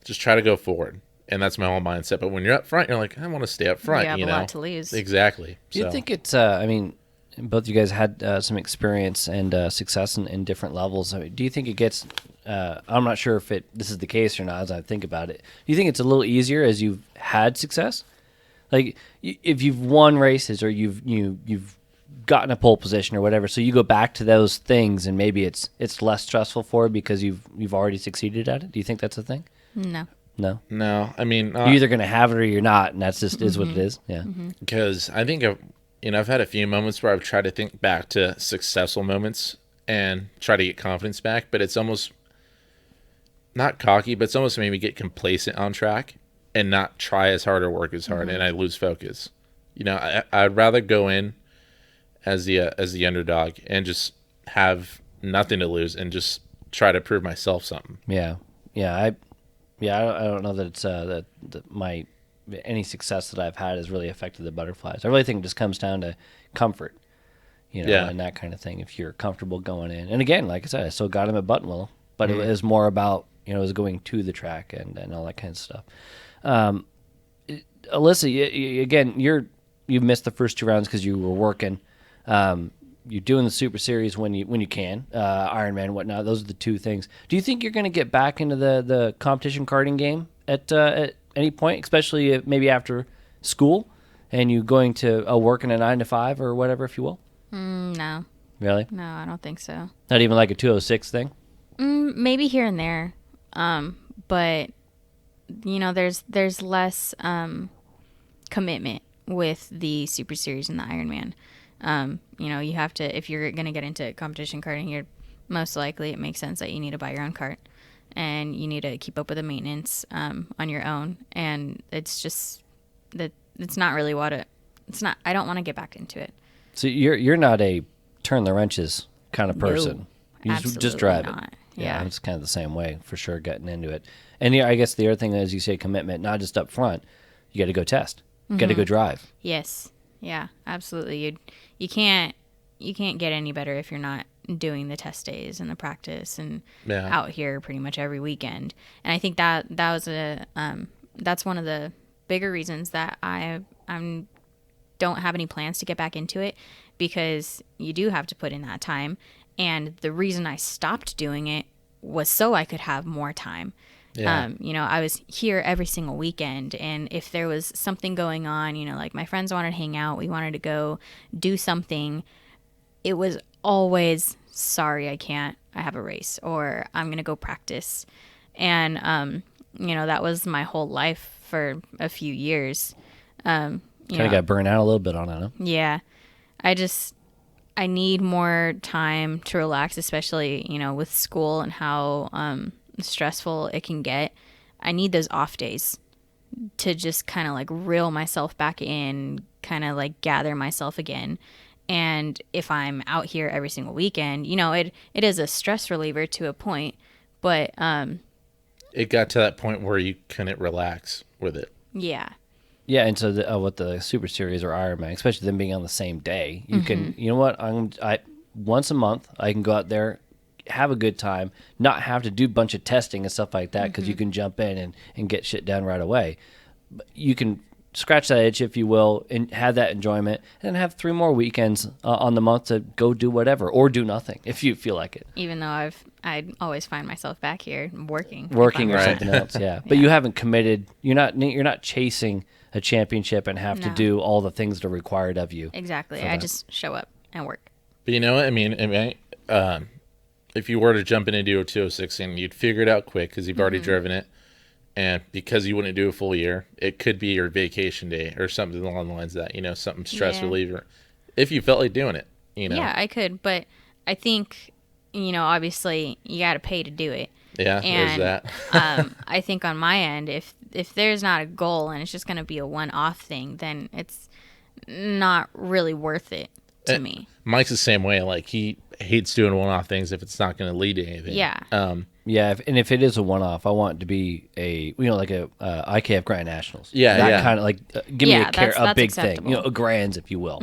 just try to go forward. And that's my whole mindset. But when you're up front, you're like, I want to stay up front. You have you a know? lot to lose. Exactly. Do you think it's, I mean, both you guys had some experience and success in different levels. I mean, do you think it gets, I'm not sure if this is the case or not as I think about it. Do you think it's a little easier as you've had success? Like if you've won races or you've gotten a pole position or whatever, so you go back to those things and maybe it's less stressful for you because you've already succeeded at it? Do you think that's a thing? No. No. I mean, you're either going to have it or you're not, and that's just is what it is. Yeah. Because I think I've had a few moments where I've tried to think back to successful moments and try to get confidence back, but it's almost not cocky, but it's almost made me get complacent on track and not try as hard or work as hard, and I lose focus. I'd rather go in as the underdog and just have nothing to lose and just try to prove myself something. I don't know that it's that my any success that I've had has really affected the butterflies. I really think it just comes down to comfort, and that kind of thing. If you're comfortable going in, and again, like I said, I still got him at Buttonwillow, but it was more about it was going to the track and all that kind of stuff. Alyssa, again, you've missed the first 2 rounds because you were working. You're doing the Super Series when you can, Ironman, whatnot. Those are the 2 things. Do you think you're going to get back into the competition karting game at any point, especially maybe after school, and you going to work in a 9 to 5 or whatever, if you will? No. Really? No, I don't think so. Not even like a 206 thing? Maybe here and there, but there's less commitment with the Super Series and the Ironman. You have to, if you're going to get into competition karting, you're most likely, it makes sense that you need to buy your own kart and you need to keep up with the maintenance on your own. And it's just that it's not really it's not, I don't want to get back into it. So you're not a turn the wrenches kind of person. No, you just drive not. it. Yeah. It's kind of the same way for sure getting into it. And I guess the other thing is you say commitment, not just up front. You got to go test. You got to go drive. Yes. Yeah, absolutely. You can't get any better if you're not doing the test days and the practice and out here pretty much every weekend. And I think that was that's one of the bigger reasons that I don't have any plans to get back into it, because you do have to put in that time. And the reason I stopped doing it was so I could have more time. Yeah. I was here every single weekend, and if there was something going on, like my friends wanted to hang out, we wanted to go do something, it was always, sorry, I can't, I have a race, or I'm going to go practice. And, that was my whole life for a few years. Kind of got burnt out a little bit on it, huh? Yeah. I need more time to relax, especially, with school and how stressful it can get. I need those off days to just kind of like reel myself back in, kind of like gather myself again. And if I'm out here every single weekend, it is a stress reliever to a point, but it got to that point where you couldn't relax with it. Yeah. Yeah, and so with the Super Series or Ironman, especially them being on the same day, you can, you know what, I once a month I can go out there, have a good time, not have to do a bunch of testing and stuff like that, because you can jump in and get shit done right away. But you can scratch that itch, if you will, and have that enjoyment, and have 3 more weekends on the month to go do whatever or do nothing if you feel like it. Even though I'd always find myself back here working or something else. Yeah, but you haven't committed. You're not chasing a championship and have to do all the things that are required of you. Exactly. I just show up and work. But you know what I mean? If you were to jump in and do a 206 and you'd figure it out quick because you've already driven it, and because you wouldn't do a full year, it could be your vacation day or something along the lines of that, something stress reliever. If you felt like doing it, Yeah, I could, but I think, obviously you got to pay to do it. Yeah, and, there's that. I think on my end, if there's not a goal and it's just going to be a one-off thing, then it's not really worth it to me. Mike's the same way. Like, he hates doing one-off things if it's not going to lead to anything. Yeah. If it is a one-off, I want it to be a like a IKF Grand Nationals. Yeah, that kind of like give me a big acceptable. thing, a Grands, if you will.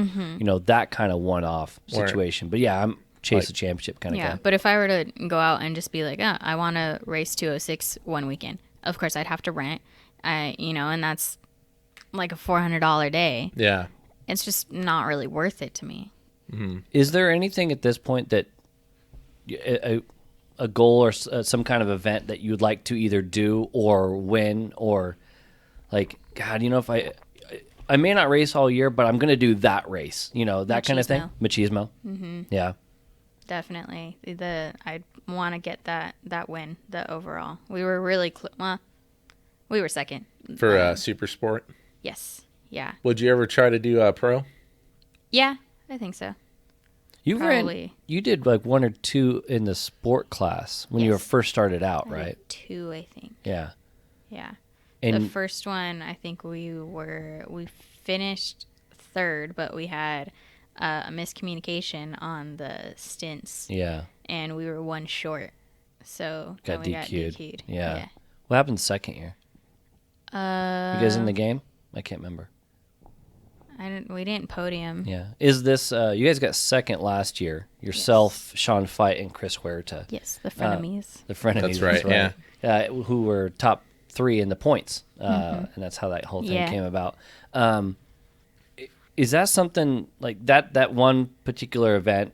That kind of one-off situation. But yeah, I'm chase a championship kind of guy. Yeah, but if I were to go out and just be like, I want to race 206 one weekend, of course I'd have to rent, And that's like a $400 day. Yeah. It's just not really worth it to me. Is there anything at this point that a goal or some kind of event that you'd like to either do or win, or like, God, if I may not race all year, but I'm going to do that race, that kind of thing? Machismo. Mm-hmm. Yeah. Definitely. I want to get that win, the overall. We were really we were second. For Super Sport? Yes. Yeah. Would you ever try to do pro? Yeah, I think so. You did like 1 or 2 in the sport class when you were first started out, I right? did 2, I think. Yeah. Yeah. And the first one, I think we finished third, but we had a miscommunication on the stints. Yeah. And we were 1 short. So got we DQ'd. got DQ'd. Yeah. What happened second year? You guys in the game? I can't remember. We didn't podium. Yeah. Is this you guys got second last year? Yourself, Sean Fight, and Chris Huerta. Yes, the frenemies. The frenemies. That's right. Yeah. Who were top 3 in the points, and that's how that whole thing came about. Is that something like that one particular event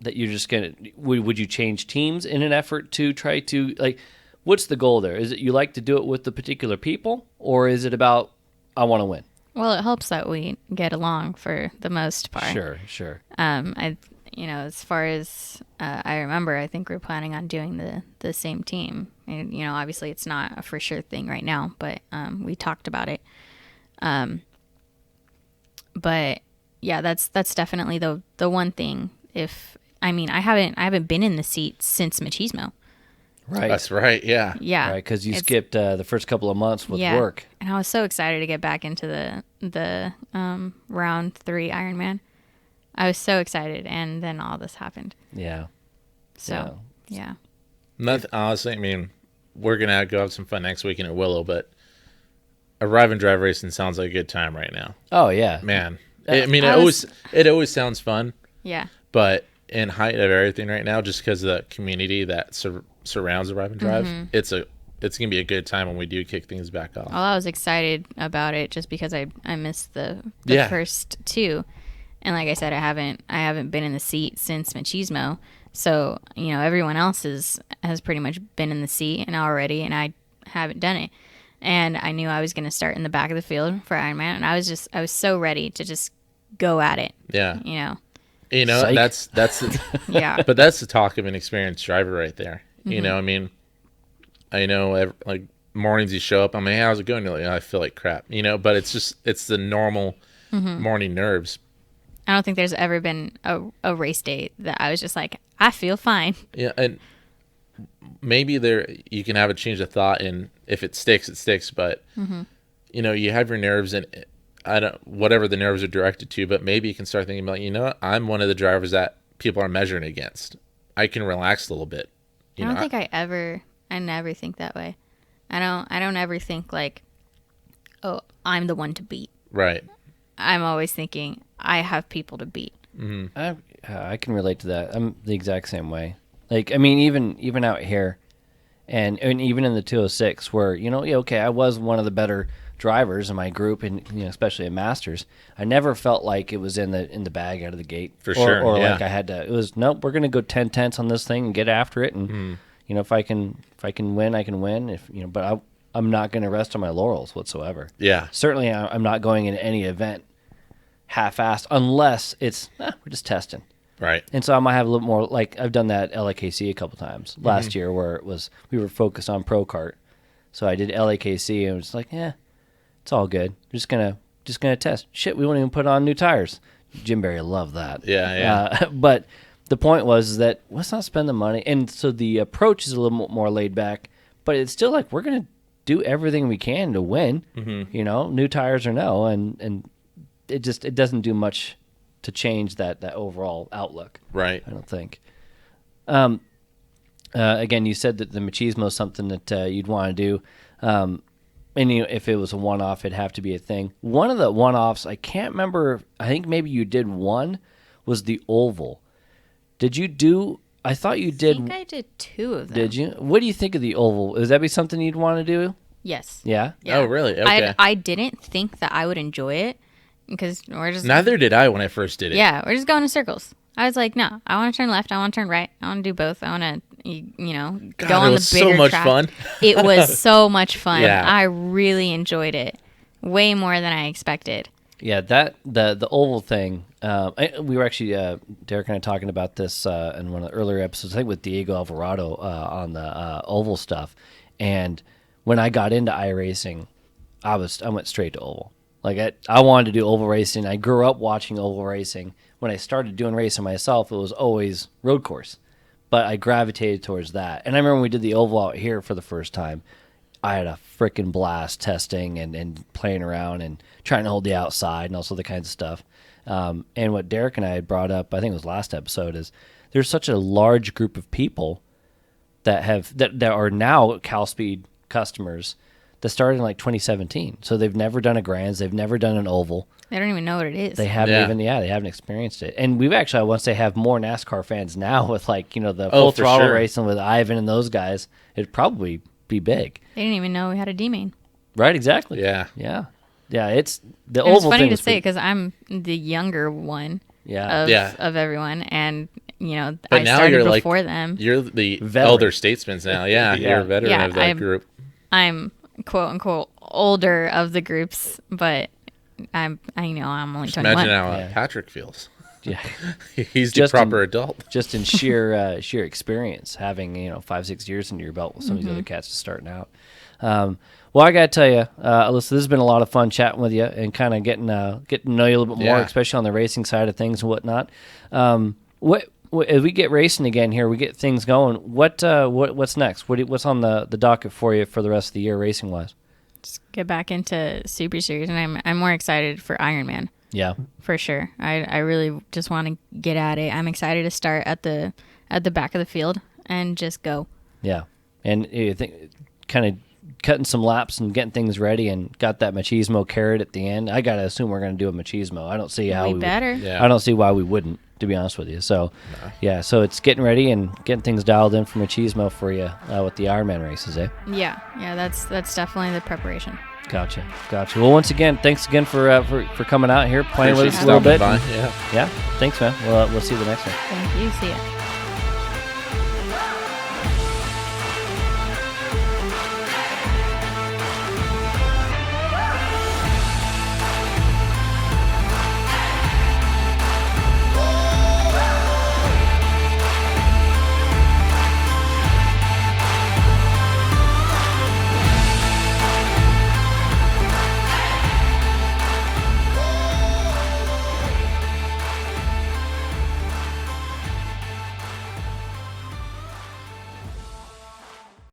that you're just gonna? Would you change teams in an effort to try to like? What's the goal there? Is it you like to do it with the particular people, or is it about I want to win? Well, it helps that we get along for the most part. Sure. As far as I remember, I think we're planning on doing the same team. And, obviously it's not a for sure thing right now, but we talked about it. But yeah, that's definitely the one thing. I haven't been in the seat since machismo. Right. That's right. Yeah. Yeah. Right, because you skipped the first couple of months with work. And I was so excited to get back into the round 3 Ironman. I was so excited, and then all this happened. Yeah. So, yeah. Nothing, honestly, we're going to go have some fun next weekend at Willow, but arrive and drive racing sounds like a good time right now. Oh, yeah. Man. It always sounds fun. Yeah. But in height of everything right now, just because of the community that surrounds Arrive and Drive, it's going to be a good time when we do kick things back off. Well, I was excited about it just because I missed the first 2. And like I said, I haven't been in the seat since machismo. So, everyone else has pretty much been in the seat and already, and I haven't done it. And I knew I was going to start in the back of the field for Ironman, and I was so ready to just go at it. Yeah. Psych. that's yeah. But that's the talk of an experienced driver right there. Mm-hmm. I know like mornings you show up, I'm like, hey, how's it going? You're like, I feel like crap, but it's the normal morning nerves. I don't think there's ever been a race day that I was just like, I feel fine. Yeah, and maybe you can have a change of thought, and if it sticks, it sticks. But you have your nerves, and whatever the nerves are directed to. But maybe you can start thinking about, what? I'm one of the drivers that people are measuring against. I can relax a little bit. I don't think I never think that way. I don't ever think like, oh, I'm the one to beat. Right. I'm always thinking I have people to beat. Mm-hmm. I can relate to that. I'm the exact same way. Like, even out here, and even in the 206, where I was one of the better drivers in my group, and especially at Masters, I never felt like it was in the bag out of the gate. For sure. Or like I had to. It was nope. We're gonna go 10/10 on this thing and get after it, and if I can win, I can win. But I'm not gonna rest on my laurels whatsoever. Yeah. Certainly, I'm not going into any event half-assed unless it's we're just testing. Right. And so I might have a little more, like I've done that LAKC a couple times last year, where we were focused on pro kart. So I did LAKC and it was like, it's all good. We're just gonna test. Shit, we won't even put on new tires. Jim Barry loved that. Yeah. But the point was that let's not spend the money. And so the approach is a little more laid back, but it's still like we're gonna do everything we can to win. New tires or no, and it doesn't do much to change that overall outlook. Right. I don't think. Again, you said that the machismo is something that you'd want to do. And if it was a one-off, it'd have to be a thing. One of the one-offs, I can't remember, I think maybe you did one, was the oval. Did you do, I thought you did. I think I did 2 of them. Did you? What do you think of the oval? Is that be something you'd want to do? Yes. Yeah? Yeah. Oh, really? Okay. I didn't think that I would enjoy it because we're just Neither did I when I first did it. Yeah, we're just going in circles. I was like, no, I want to turn left. I want to turn right. I want to do both. I want to, God, go on it the was bigger so much track. fun. It was so much fun. Yeah. I really enjoyed it. Way more than I expected. Yeah, the oval thing. We were actually Derek and I talking about this in one of the earlier episodes. I think with Diego Alvarado on the oval stuff. And when I got into iRacing, I went straight to oval. Like I wanted to do oval racing. I grew up watching oval racing. When I started doing racing myself, it was always road course. But I gravitated towards that. And I remember when we did the oval out here for the first time, I had a freaking blast testing and playing around and trying to hold the outside and also the kinds of stuff. And what Derek and I had brought up, I think it was last episode, is there's such a large group of people that are now CalSpeed customers that started in like 2017. So they've never done a Grands, they've never done an oval. They don't even know what it is. They haven't they haven't experienced it. And we've actually, I want to say, have more NASCAR fans now with like, the full throttle racing with Ivan and those guys. It'd probably be big. They didn't even know we had a D-main. Right, exactly. Yeah. Yeah. Yeah, it's the And oval it's funny thing to was say because I'm the younger one yeah. of everyone. And, But I now started you're before them. You're the Veteran. elder statesman now. Yeah, Yeah. you're a veteran Yeah, of that group. I'm quote unquote older of the groups, but I'm only 21. Imagine how Yeah. Patrick feels. Yeah. He's the Just proper adult. Just in sheer experience, having 5-6 years under your belt with some of these other cats just starting out. Well, I gotta tell you, Alyssa, this has been a lot of fun chatting with you and kind of getting to know you a little bit more, Yeah. especially on the racing side of things and whatnot. What as we get racing again here, we get things going. What's next? What's on the docket for you for the rest of the year, racing wise? Just get back into Super Series, and I'm more excited for Ironman. Yeah, For sure. I really just want to get at it. I'm excited to start at the back of the field and just go. yeah, and you think kind of cutting some laps and getting things ready, and got that machismo carrot at the end. I gotta assume we're gonna do a machismo. I don't see how We we better. Yeah. I don't see why we wouldn't, to be honest with you. So, yeah, so it's getting ready and getting things dialed in for machismo for you with the Ironman races, eh? Yeah. That's definitely the preparation. Gotcha. Well, once again, thanks again for coming out here, playing with us a little bit. Stopping by. Yeah. Yeah, thanks, man. We'll see you the next one. Thank you. See ya.